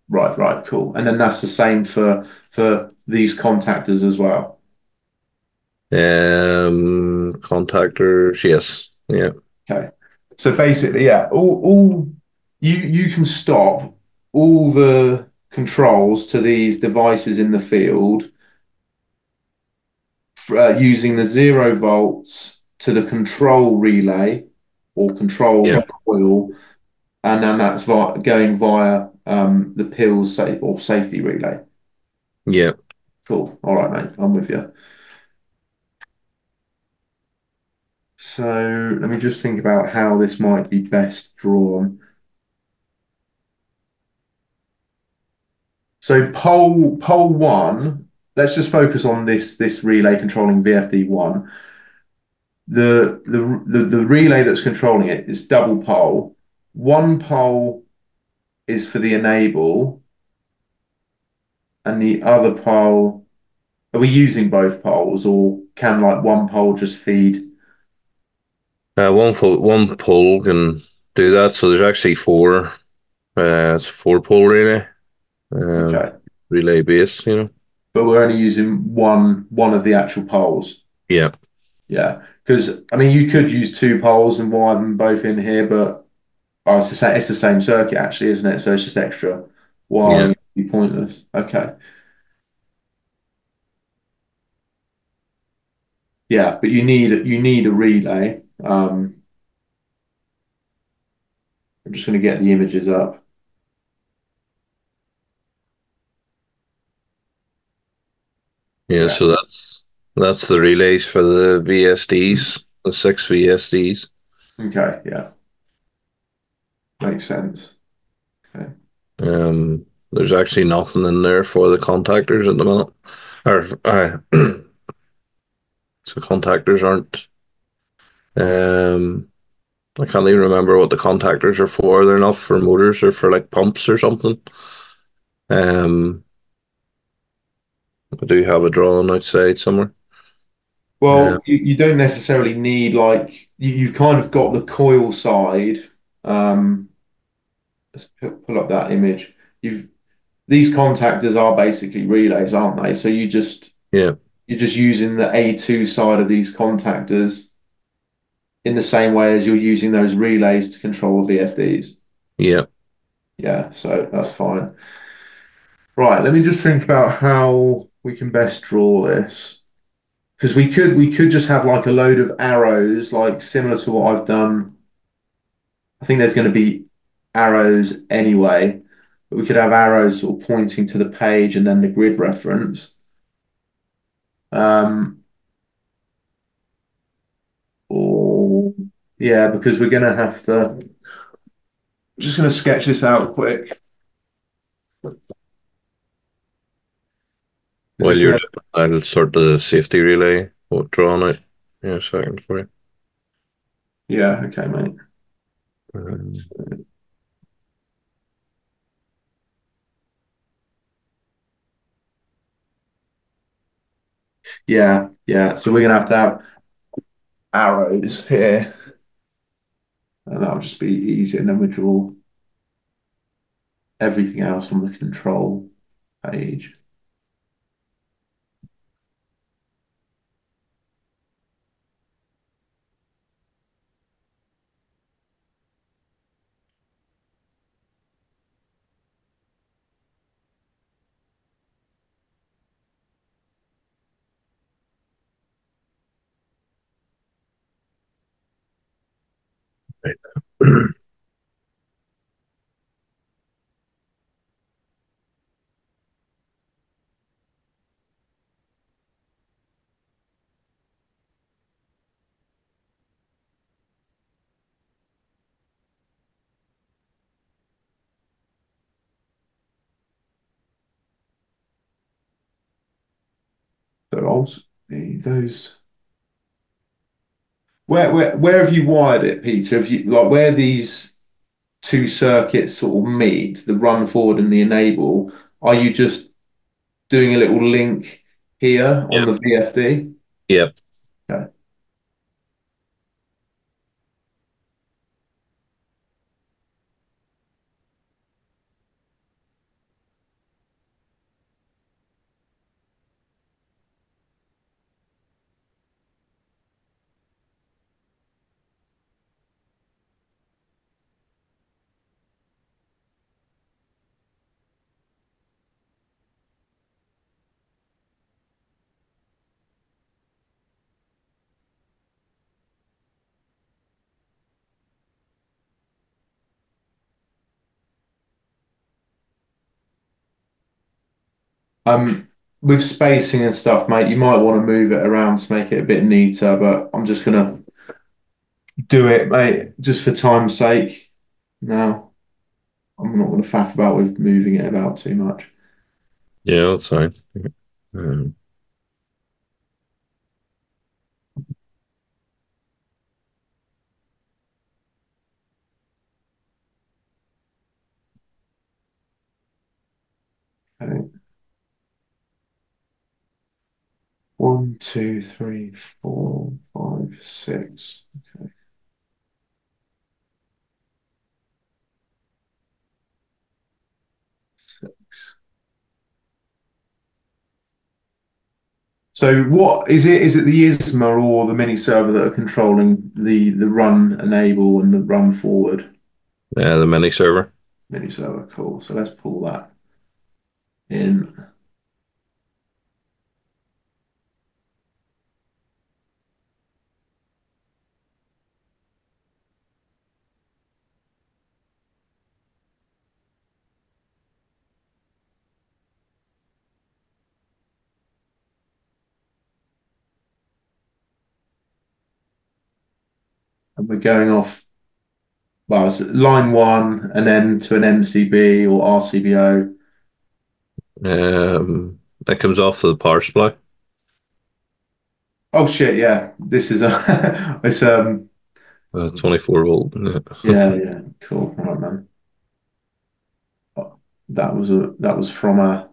Right, right, cool. And then that's the same for these contactors as well. Contactors, yes, yeah, Okay. So basically, yeah, all you can stop all the controls to these devices in the field using the 0 volts to the control relay or control yeah, coil, and then that's going via the pills or safety relay. yeah, Cool. All right, mate. I'm with you. So let me just think about how this might be best drawn. So pole one, let's just focus on this relay controlling VFD one. The relay that's controlling it is double pole. One pole is for the enable, and the other pole, are we using both poles or can like one pole just feed? one pole can do that. So there's actually four. It's 4 pole relay, um, Okay. relay base. But we're only using one of the actual poles. Yeah, Yeah. Because I mean you could use two poles and wire them both in here, but oh, it's the same circuit actually, isn't it? So it's just extra yeah, wiring. It'd be pointless. Okay. Yeah, but you need a relay. I'm just going to get the images up. yeah. Yeah. So that's the relays for the VSDs, the 6 VSDs. Okay. Yeah. Makes sense. Okay. There's actually nothing in there for the contactors at the minute, or so contactors aren't. Um, I can't even remember what the contactors are for. They're not for motors or for like pumps or something. Um, I do have a drawing outside somewhere. Well, Uh, you don't necessarily need like you've kind of got the coil side. Um, let's pull up that image. You've These contactors are basically relays, aren't they? So yeah, you're just using the A2 side of these contactors in the same way as you're using those relays to control the VFDs. yeah, Yeah, so that's fine. Right, let me just think about how we can best draw this. Because we could just have like a load of arrows, like similar to what I've done. I think there's going to be arrows anyway, but we could have arrows sort of pointing to the page and then the grid reference. Um, or yeah, because we're gonna have to. Just gonna sketch this out quick. While Just you're bear. doing it, I'll sort the safety relay drawn out in a second for you. Yeah, okay, mate. Um, Yeah, yeah. So we're gonna have to have arrows here, and that'll just be easy. And then we draw everything else on the control page. right. So ultimately, those. Where have you wired it, Peter? Have you like where these two circuits sort of meet, the run forward and the enable? Are you just doing a little link here on Yep. the VFD? Yep. Okay. Um, with spacing and stuff, mate, you might want to move it around to make it a bit neater, but I'm just gonna do it, mate, just for time's sake. Now, I'm not gonna faff about with moving it about too much. Yeah, that's fine. Um, Okay. One, two, three, four, five, six. Okay. So what is it? Is it the ISMA or the mini server that are controlling the run enable and the run forward yeah, the mini server. mini server? Cool. So let's pull that in. And we're going off, well, it's line one and then to an MCB or RCBO. That comes off the power supply. Oh shit, yeah. This is a it's 24 volt. Yeah. yeah, yeah, cool. All right, man. Oh, that was from a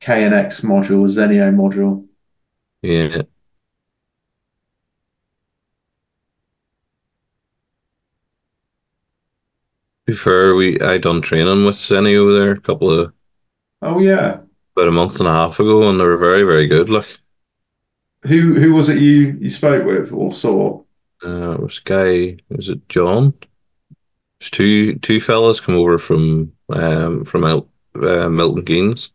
KNX module, a Zenio module. Yeah. To be fair, I done training with Zenny over there a couple of Oh yeah. about a month and a half ago, and they were very, very good. Like, Who was it you spoke with or saw? it was a guy, was it John? There's two fellas come over from Milton Keynes,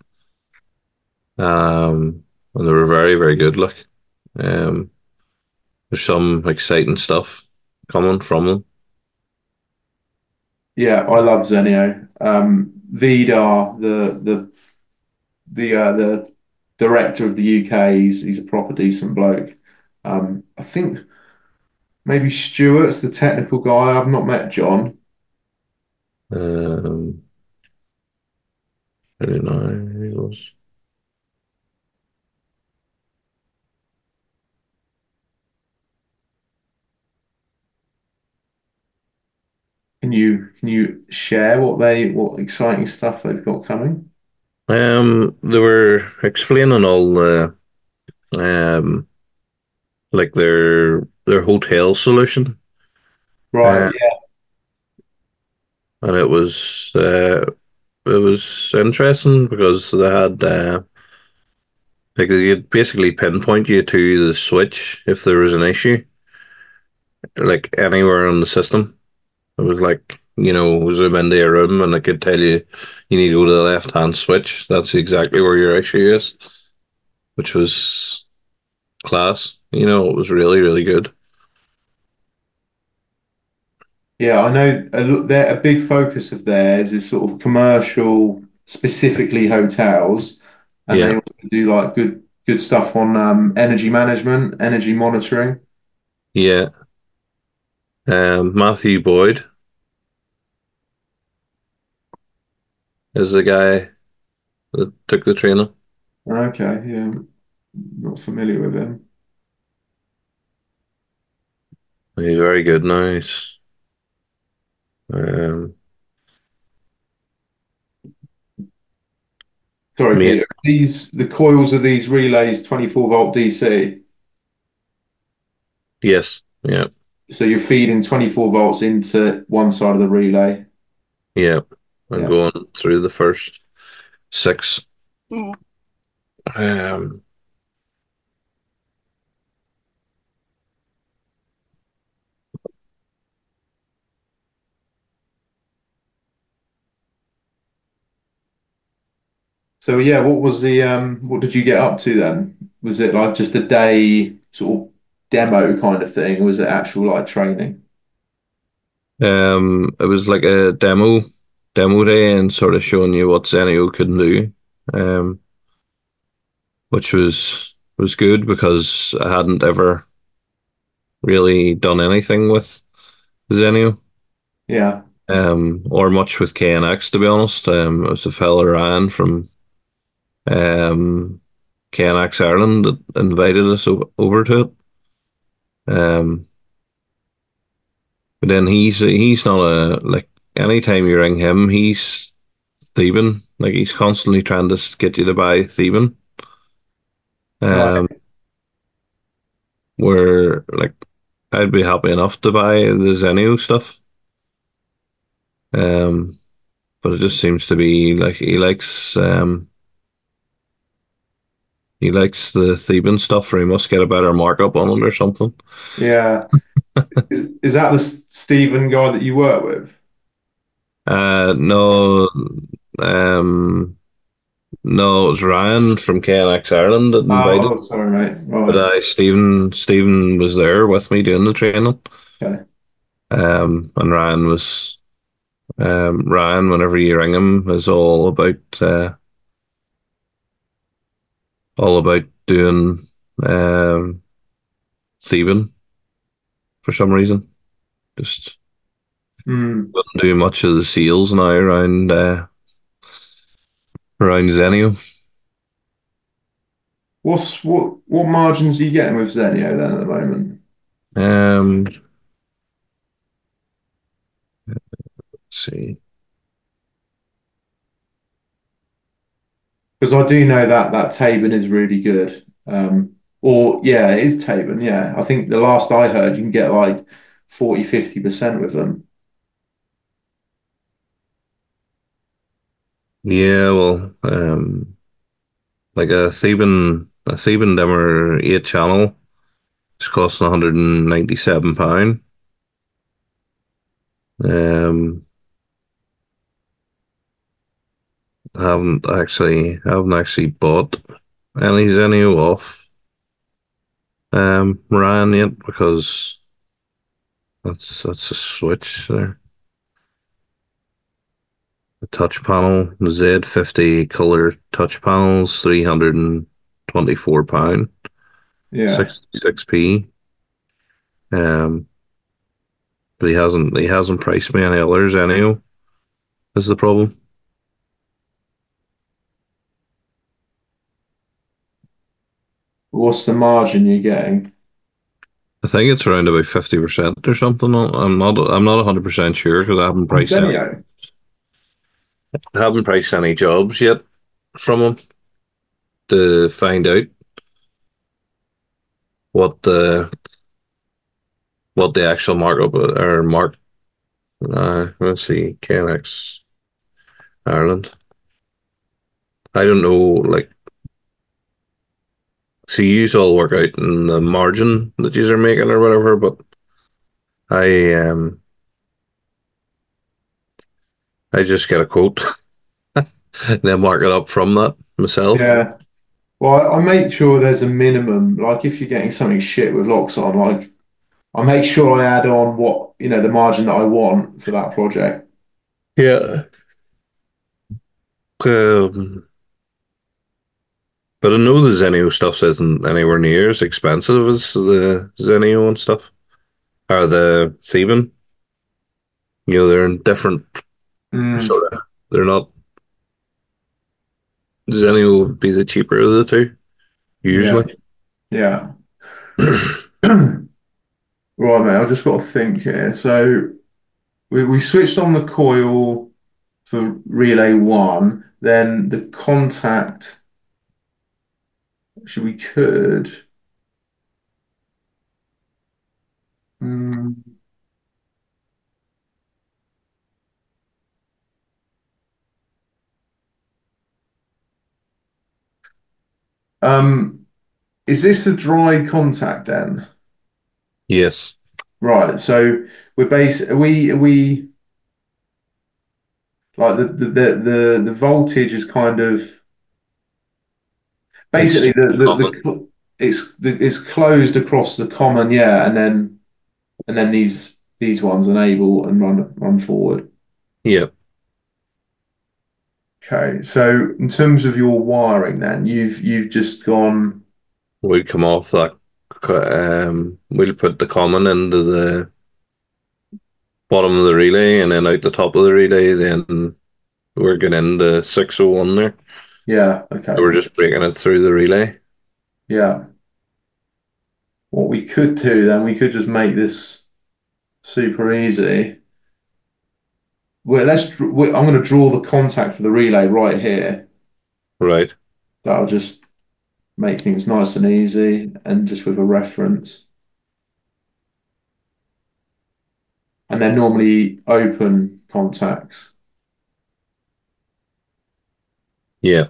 and they were very, very good. Like, um, there's some exciting stuff coming from them. Yeah, I love Zenio. Vidar, the director of the UK. He's a proper decent bloke. I think maybe Stuart's the technical guy. I've not met John. Um, I don't know who he was. Can you share what exciting stuff they've got coming? They were explaining all the um, like their hotel solution, Right. uh, and it was interesting because they had like they could basically pinpoint you to the switch if there was an issue, like anywhere on the system. It was like, zoom into a room and it could tell you you need to go to the left hand switch. That's exactly where your issue is, which was class. It was really, really good. Yeah, I know they're a big focus of theirs is sort of commercial, specifically hotels, and they Yeah. also do like good stuff on energy management, energy monitoring. Yeah. Matthew Boyd is the guy that took the training. Okay, yeah, not familiar with him. He's very good now. Um, Sorry, made, Peter. The coils of these relays 24-volt DC. yes. Yeah. So you're feeding 24 volts into one side of the relay. Yeah. I'm Yeah. going through the first six. Um, So yeah, what did you get up to then? Was it like just a day sort of demo kind of thing, or was it actual like training? it was like a demo day and sort of showing you what Zenio could do. Um, which was good because I hadn't ever really done anything with Zenio, Yeah. or much with KNX to be honest. It was a fella Ryan from um, KNX Ireland that invited us over to it. Um, but then he's not a like anytime you ring him, he's thieving. Like he's constantly trying to get you to buy thieving. Right. Um, where like I'd be happy enough to buy the Zenio stuff. Um, but it just seems to be like he likes the Theban stuff, or he must get a better markup on it or something. Yeah. Is that the Stephen guy that you work with? No, um, no, it was Ryan from KNX Ireland that invited. Oh, sorry, mate. But Right. Stephen was there with me doing the training. Okay. And Ryan, whenever you ring him, is all about doing um Theban for some reason. Just Hmm. wouldn't do much of the seals now around Zenio. What margins are you getting with Zenio then at the moment? Let's see. Because I do know that Tabor is really good. Or yeah, it is Tabor. Yeah, I think the last I heard, you can get like 40-50% with them. Yeah, well, like a Theban dimmer 8 channel is costing £197. Um, I haven't actually bought any Zenio off Ryan yet because that's a switch there. The touch panel, the Z50 color touch panels, 300. £24, Yeah. 66p. Um, but he hasn't priced me any others anyhow, is the problem. What's the margin you're getting? I think it's around about 50% or something. I'm not 100% sure because On Zenio? I haven't priced any jobs yet from him to find out what the what the actual markup or mark. Let's see, KNX Ireland. I don't know, like, so you all work out in the margin that you are making or whatever, but I I just get a quote and then mark it up from that myself. Yeah. Well, I make sure there's a minimum. Like if you're getting something shit with locks on, like I make sure I add on what, the margin that I want for that project. Yeah. Um, but I know the Zenio stuff isn't anywhere near as expensive as the Zenio and stuff. Or the Theban. They're in different Mm, sort of. They're not. Zenio would be the cheaper of the two, yeah. usually. Yeah. Right, mate, I've just got to think here. So we switched on the coil for relay one, then the contact, actually we could. Mm, um, is this a dry contact then? Yes. Right, so are we like the voltage is kind of It's basically common. it's closed across the common, yeah, and then these ones enable and run forward. Yeah. Okay, so in terms of your wiring, then you've just gone, We come off that. We'll put the common into the bottom of the relay and then out the top of the relay. Then we're getting into 601 there. yeah, So okay, we're just breaking it through the relay. yeah. What we could do then, we could just make this super easy. I'm going to draw the contact for the relay right here. Right. That'll just make things nice and easy, and just with a reference. And they're normally open contacts. Yeah.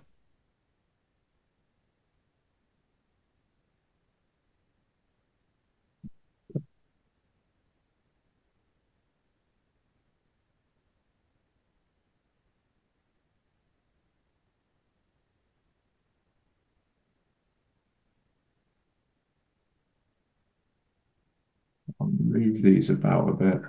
I'll move these about a bit.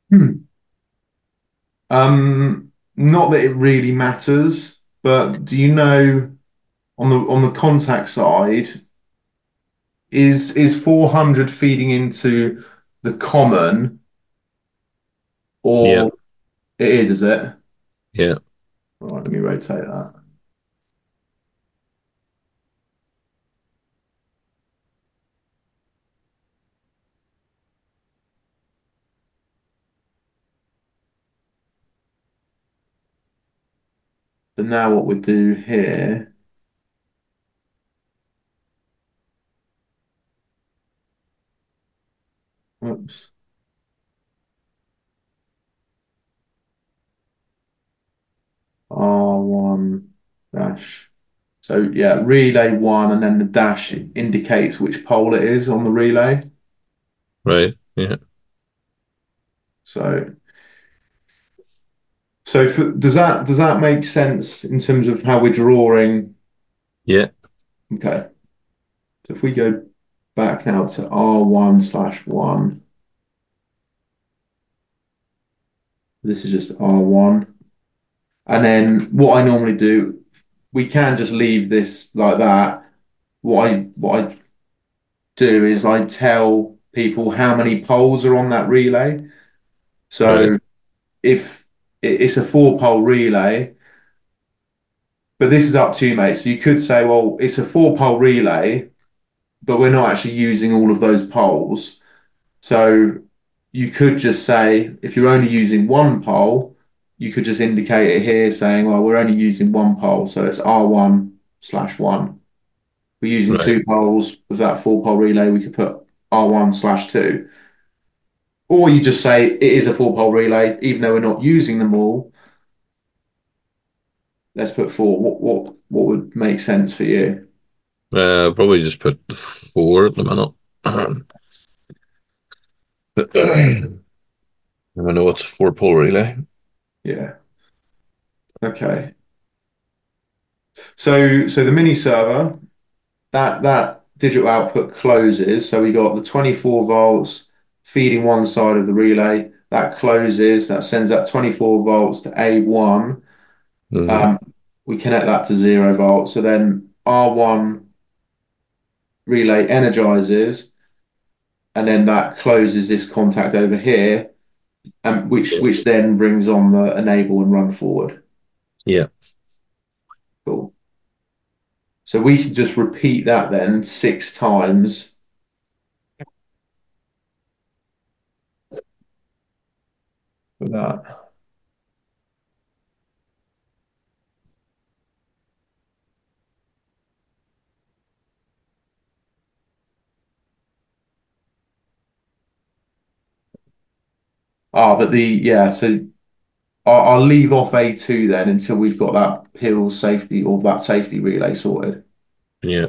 Hmm. Not that it really matters, but do you know on the contact side, is 400 feeding into the common, Yeah, or is it? yeah. Right, let me rotate that. So now what we do here, oops, R1 dash. So yeah, relay one, and then the dash indicates which pole it is on the relay. Right. Yeah. So does that make sense in terms of how we're drawing? Yeah. Okay. So if we go back now to R1/1, this is just R1. And then what I normally do, we can just leave this like that. What I do is I tell people how many poles are on that relay. Right. So if it's a four pole relay, but this is up to you, mate. So you could say, well, it's a four pole relay, but we're not actually using all of those poles. So you could just say, if you're only using one pole, you could just indicate it here saying, well, we're only using one pole. So it's R1/1. We're using Right. two poles with that four pole relay. We could put R1/2. Or you just say it is a four pole relay, even though we're not using them all. Let's put four. What would make sense for you? Probably just put the four at the minute. I know it's four pole relay. Yeah. Okay. So the mini server, that digital output closes. So we got the 24 volts feeding one side of the relay. That closes. That sends that 24 volts to A1. Hmm. Um, we connect that to 0 volts. So then R1 relay energizes, and then that closes this contact over here, and Yeah. which then brings on the enable and run forward. Yeah. Cool. So we can just repeat that then 6 times for that. But so I'll leave off A2 then until we've got that pill safety or that safety relay sorted. Yeah.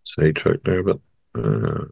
Sidetrack there, but uh,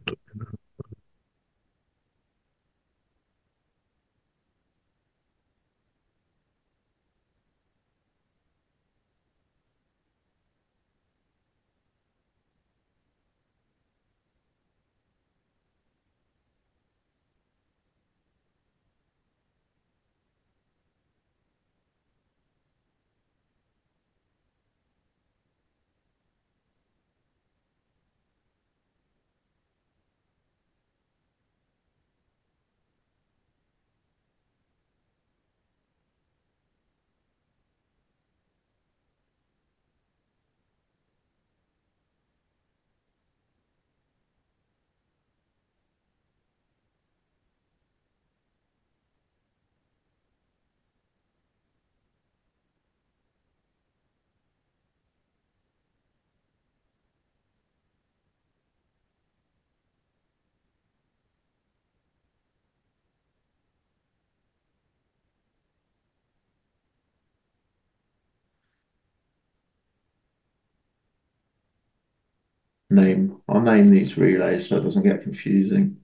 I'll name these relays so it doesn't get confusing.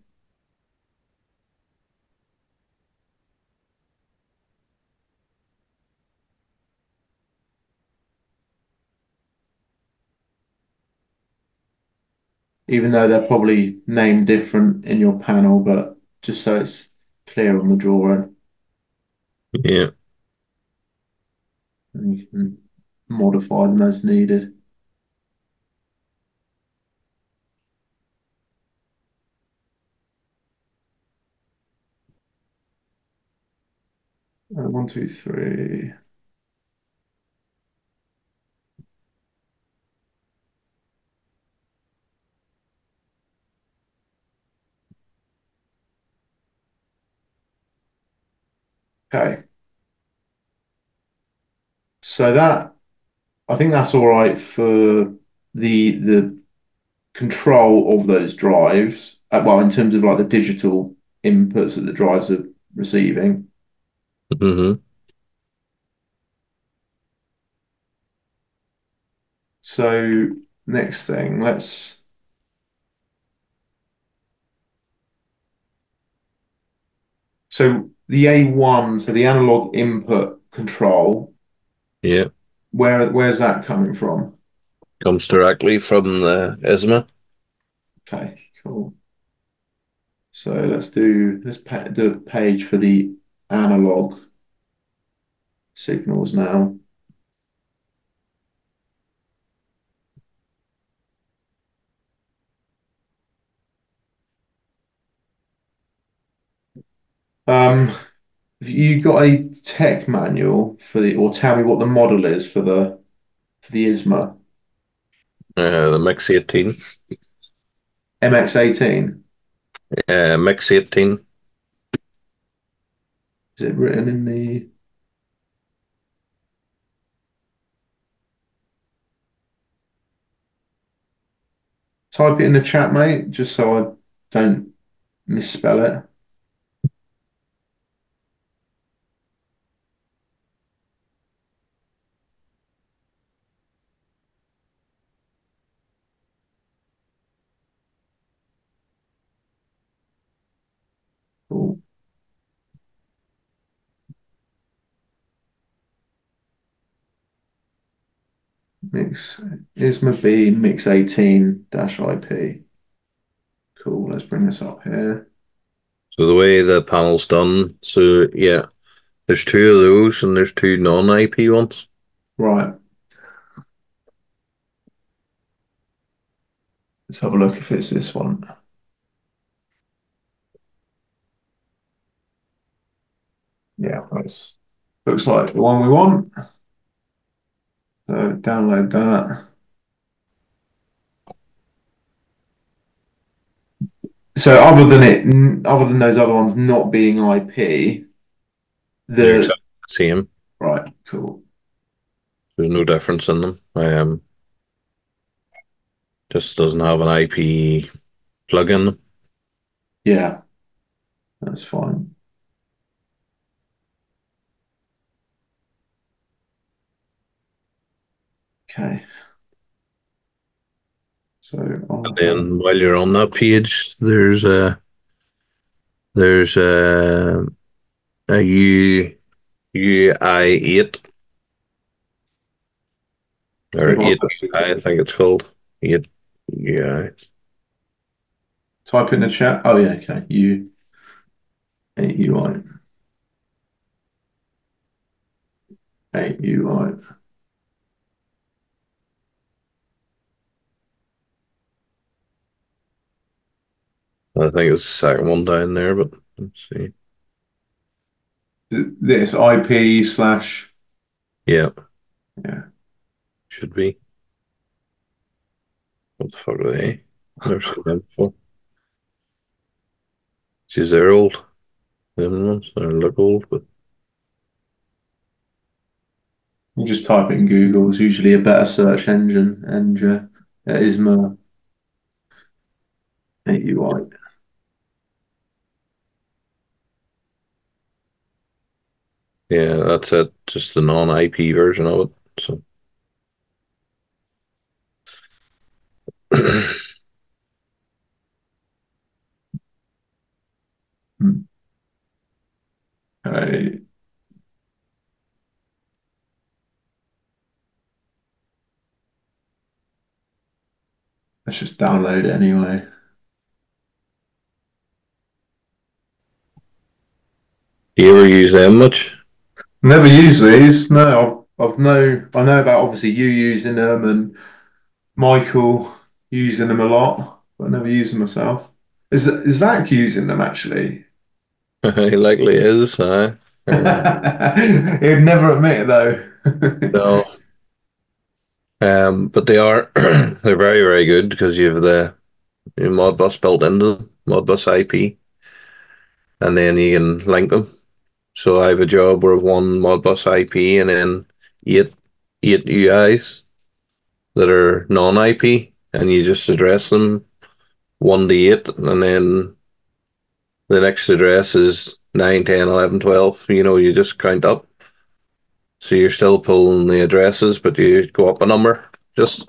even though they're probably named different in your panel, but just so it's clear on the drawing, Yeah. and you can modify them as needed. One, two, three. Okay, so that I think that's all right for the control of those drives. Well, in terms of like the digital inputs that the drives are receiving. Hmm. So next thing, let's so the A1, so the analog input control, Yeah. where's that coming from? Comes directly from the ISMA. Okay, cool. So let's do a page for the analog signals now. Have you got a tech manual for the, or tell me what the model is for the ISMA The Mix 18. MX18? Mix 18. Is it written in the type it in the chat, mate, just so I don't misspell it. Cool. Mix ISMA B mix 18 dash IP. Cool. Let's bring this up here. So the way the panel's done, so yeah, there's two of those and there's two non-IP ones. Right. Let's have a look if it's this one. Yeah, that's looks like the one we want. So download that. So other than those other ones not being IP, They're the exactly the same. right, cool. There's no difference in them. Just doesn't have an IP plugin. Yeah, that's fine. Okay, so And I'll have then while you're on that page, there's a UI8 so or if 8 I think it's called. 8 UI. type in the chat. Oh yeah, okay. UI 8 UI. I think it's the second one down there, but let's see. This IP slash Yeah, yeah. should be. What the fuck are they? Never seen them before. Geez, they're old. Them ones, they look old, but You just type it in Google. It's usually a better search engine, and ISMA 8 UI. yeah, that's it. Just the non-IP version of it. So Okay. Let's just download it anyway. Do you ever use them much? Never use these. No, I know about obviously you using them and Michael using them a lot, but I never use them myself. Is Zach using them actually? He likely is. He'd never admit it though. No, but they are they're very very good because you have the Modbus built into them, Modbus IP, and then you can link them. So I have a job where I've one Modbus IP and then eight eight UIs that are non-IP, and you just address them 1 to 8, and then the next address is 9, 10, 11, 12. You just count up. So you're still pulling the addresses, but you go up a number. Just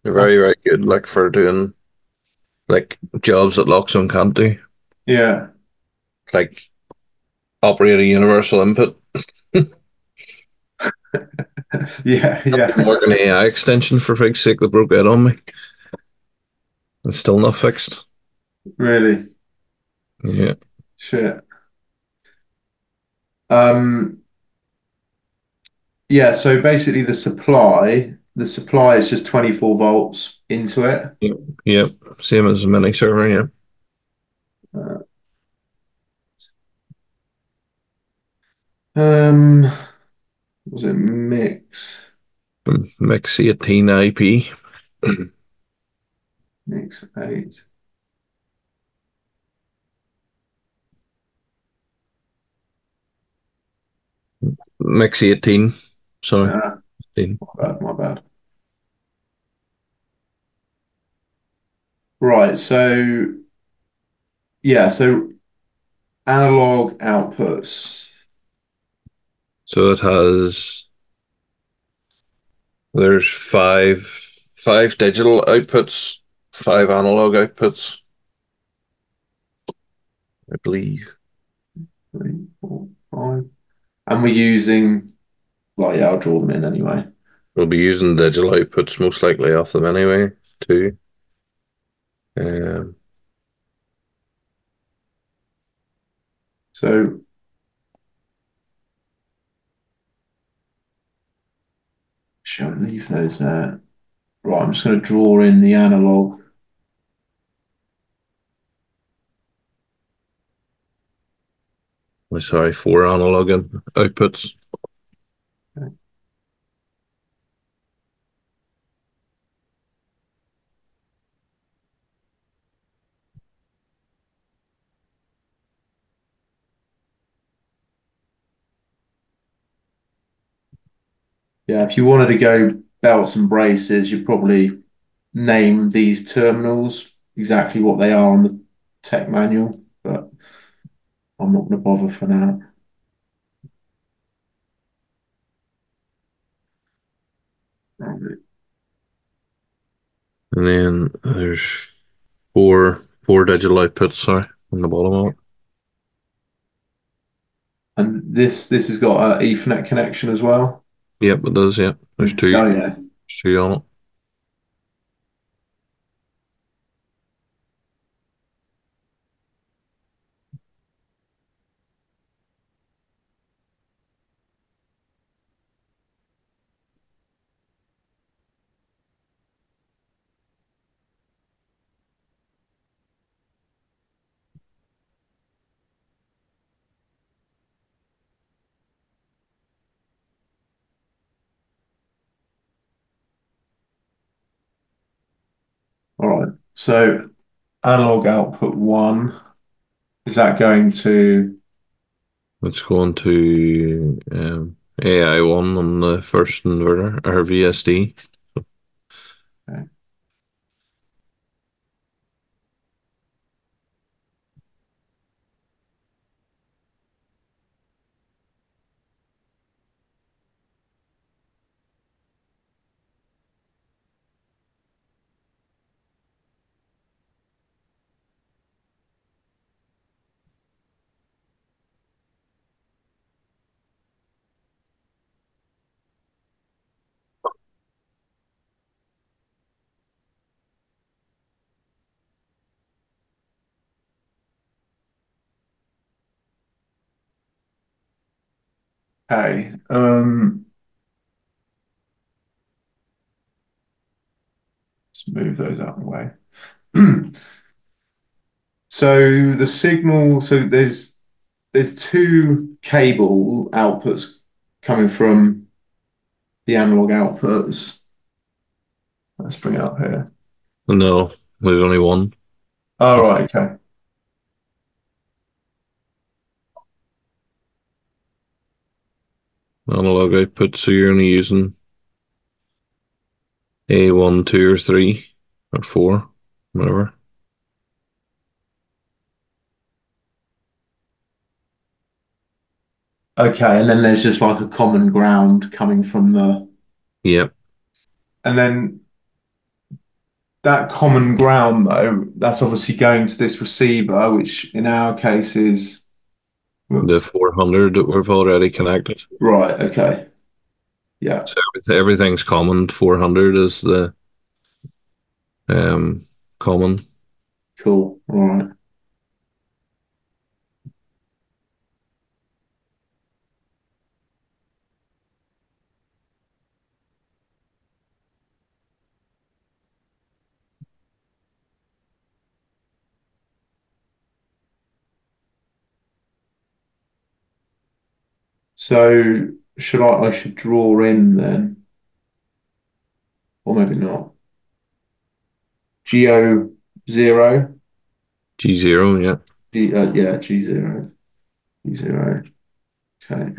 very, That's, very good, like for doing like jobs that Loxone can't do, yeah, like operate a universal input. yeah, I've been yeah. working AI extension for fig's sake that broke out on me. It's still not fixed. Really, Yeah. shit. Um, yeah. So basically, the supply is just 24 volts into it. Yep. Yep. Same as a mini server, yeah. Uh, um, was it mix? Mix 18 IP. Mix 8. Mix 18. Sorry. Ah, 18. my bad, my bad. Right. So yeah. So analog outputs. So there's five digital outputs, five analog outputs, I believe. 3, 4, 5. And we're using, well, yeah, I'll draw them in anyway. We'll be using digital outputs most likely off them anyway, too. Um, So shall I leave those there? Right, I'm just going to draw in the analog. sorry, four analog outputs. Yeah, if you wanted to go belts and braces, you'd probably name these terminals exactly what they are on the tech manual, but I'm not going to bother for now. Right. And then there's four digital outputs, sorry, on the bottom of it. And this has got an Ethernet connection as well. Yep, it does, yeah. There's two, Oh yeah. there's two on it. All right. So analog output one, is that going to, Let's go on to AI1 on the first inverter, or VSD. okay. Okay. Let's move those out of the way. So the signal, so there's two cable outputs coming from the analog outputs. Let's bring it up here. No, there's only one. Oh, right, okay. Analog output, so you're only using A1, 2, or 3, or 4, whatever. Okay, and then there's just like a common ground coming from Yep. and then that common ground though, that's obviously going to this receiver, which in our case is, The whoops, 400 that we've already connected. right, okay, yeah, So everything's common. 400 is the um common. cool, all right. So I should draw in then, or maybe not. Geo zero, G0, yeah. Yeah, G zero, G zero. Okay.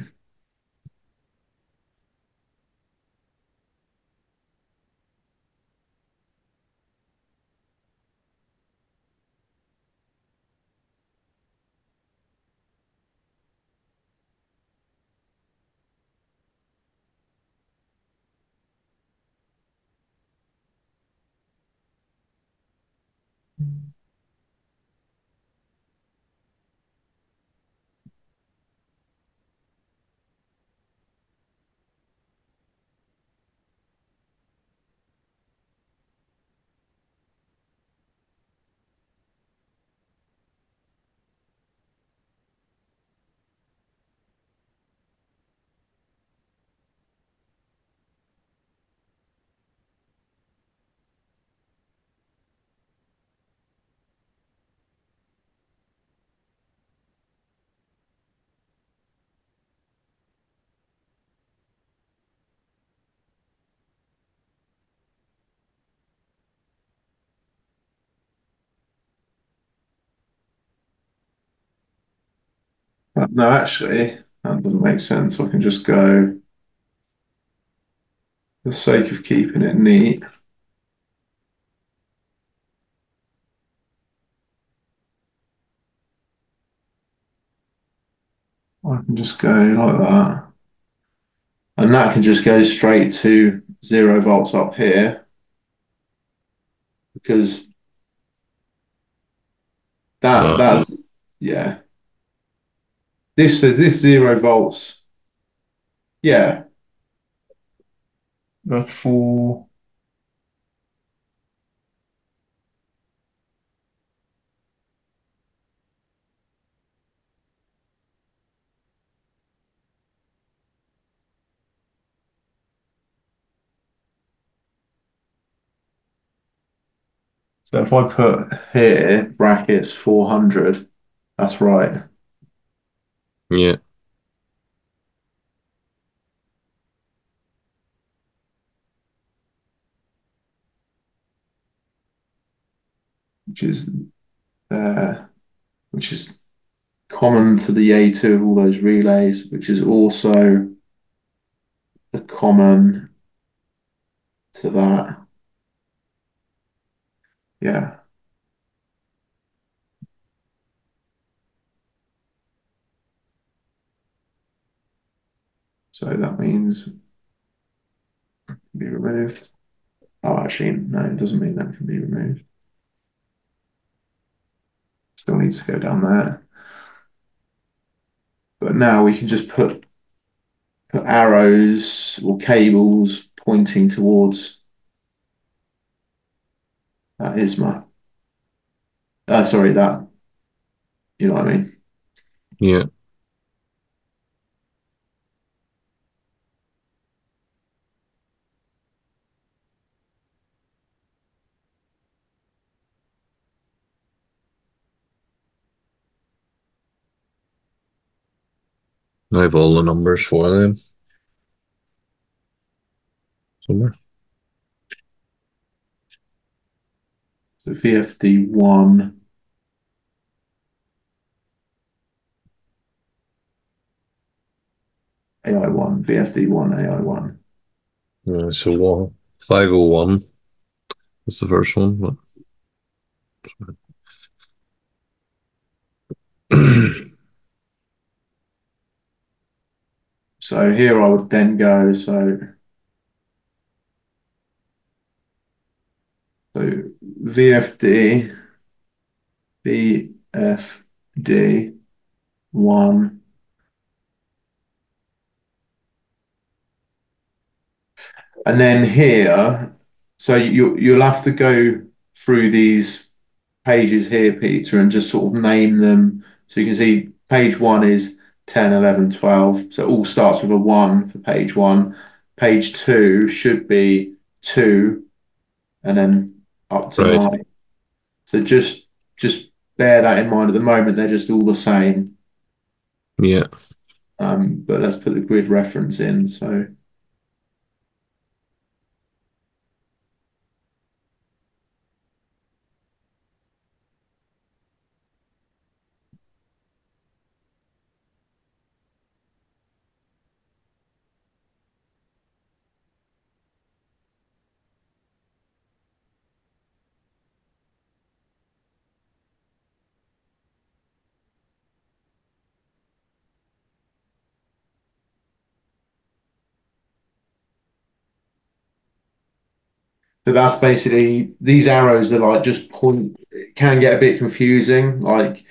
No, actually, that doesn't make sense. I can just go, for the sake of keeping it neat, I can just go like that. And that can just go straight to 0 volts up here because Uh, that's, yeah. This says this 0 volts. Yeah, that's for, so if I put here brackets 400, that's right. yeah. Which is which is common to the A2 of all those relays, which is also a common to that. Yeah. So that means be removed. Oh, actually, no, it doesn't mean that can be removed. Still needs to go down there. But now we can just put arrows or cables pointing towards that ISMA. Sorry, that, you know what I mean? Yeah. I have all the numbers for them somewhere. So VFD1, AI1, VFD1, AI1. So 501 is the first one. But So here I would then go, so VFD, VFD1, and then here, so you'll have to go through these pages here, Peter, and just sort of name them. So you can see page one is 10, 11, 12. So it all starts with a one for page one. Page two should be two and then up to right. nine. So just bear that in mind at the moment. They're just all the same. Yeah. But let's put the grid reference in. So So that's basically these arrows are like just point, it can get a bit confusing, like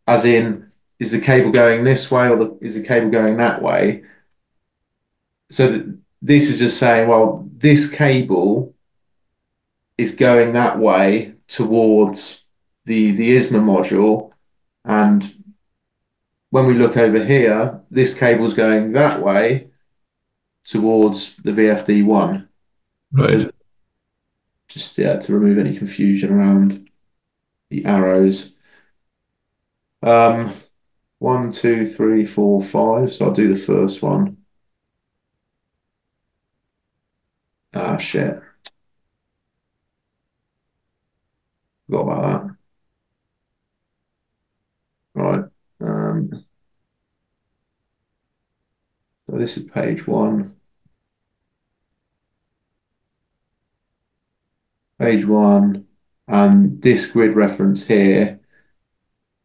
as in, is the cable going this way or is the cable going that way? So this is just saying, well, this cable is going that way towards the ISMA module, and when we look over here, this cable's going that way towards the VFD1. Right. So just to remove any confusion around the arrows. Um, 1, 2, 3, 4, 5. So I'll do the first one. Ah, shit. Forgot about that. Right. So this is page one. Page one. And this grid reference here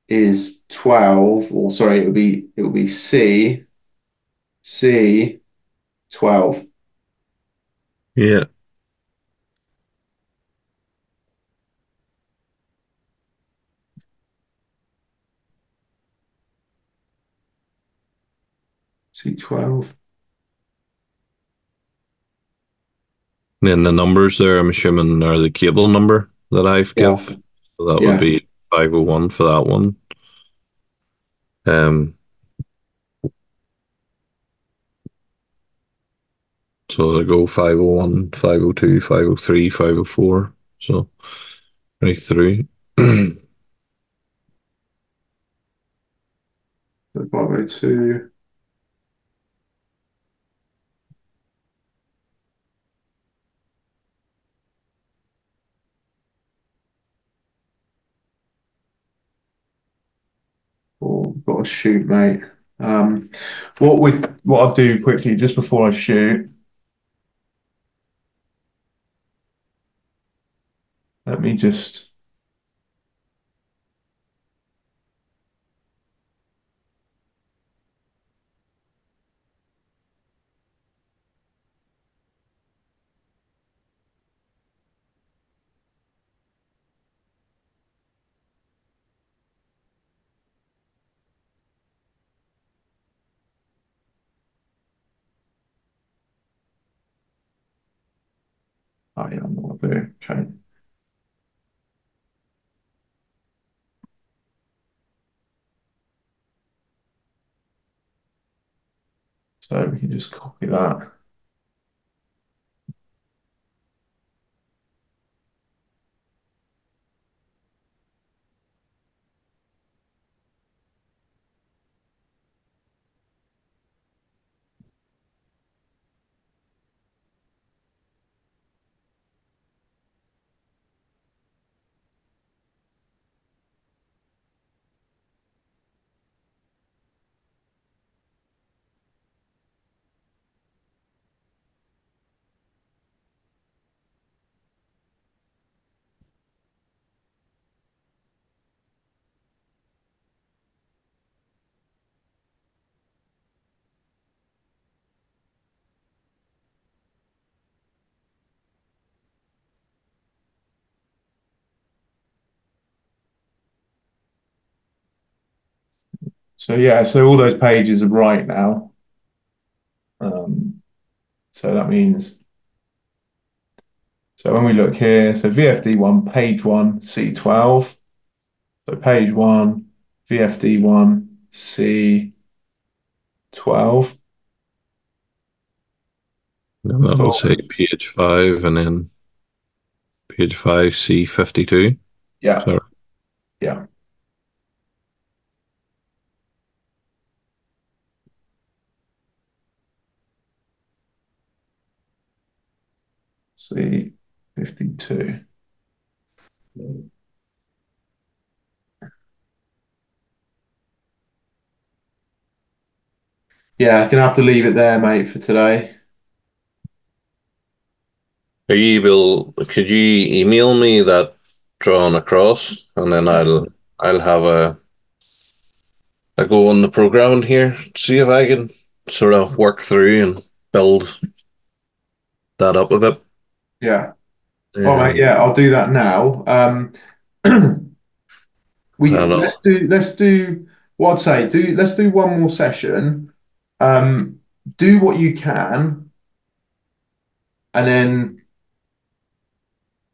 is 12, or sorry, it will be C 12. Yeah. C12. And then the numbers there, I'm assuming, are the cable number that I've Yeah. give. So that would Yeah. be 501 for that one. So they go 501, 502, 503, 504. So right through. 502. Oh, got to shoot, mate. Um, what I'll do quickly just before I shoot, let me just. Oh yeah, I'm not do. Okay. So we can just copy that. So yeah, so all those pages are right now. Um, so that means, so when we look here, so VFD1, page 1, C12. So page 1, VFD1, C12. And that'll Cool. say page 5 and then page 5, C52. Yeah, So, yeah. C52. Yeah, gonna have to leave it there, mate, for today. are you able, could you email me that drawn across and then Yeah. I'll have a go on the programming here, see if I can sort of work through and build that up a bit. Yeah. All right, Um, yeah, I'll do that now. We and let's do what I'd say, do let's do one more session. Um, do what you can, and then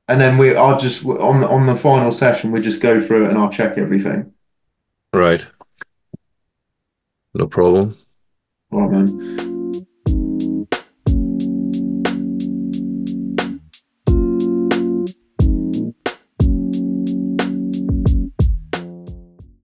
I'll just on the final session we just go through it and I'll check everything. right, no problem. All right, man.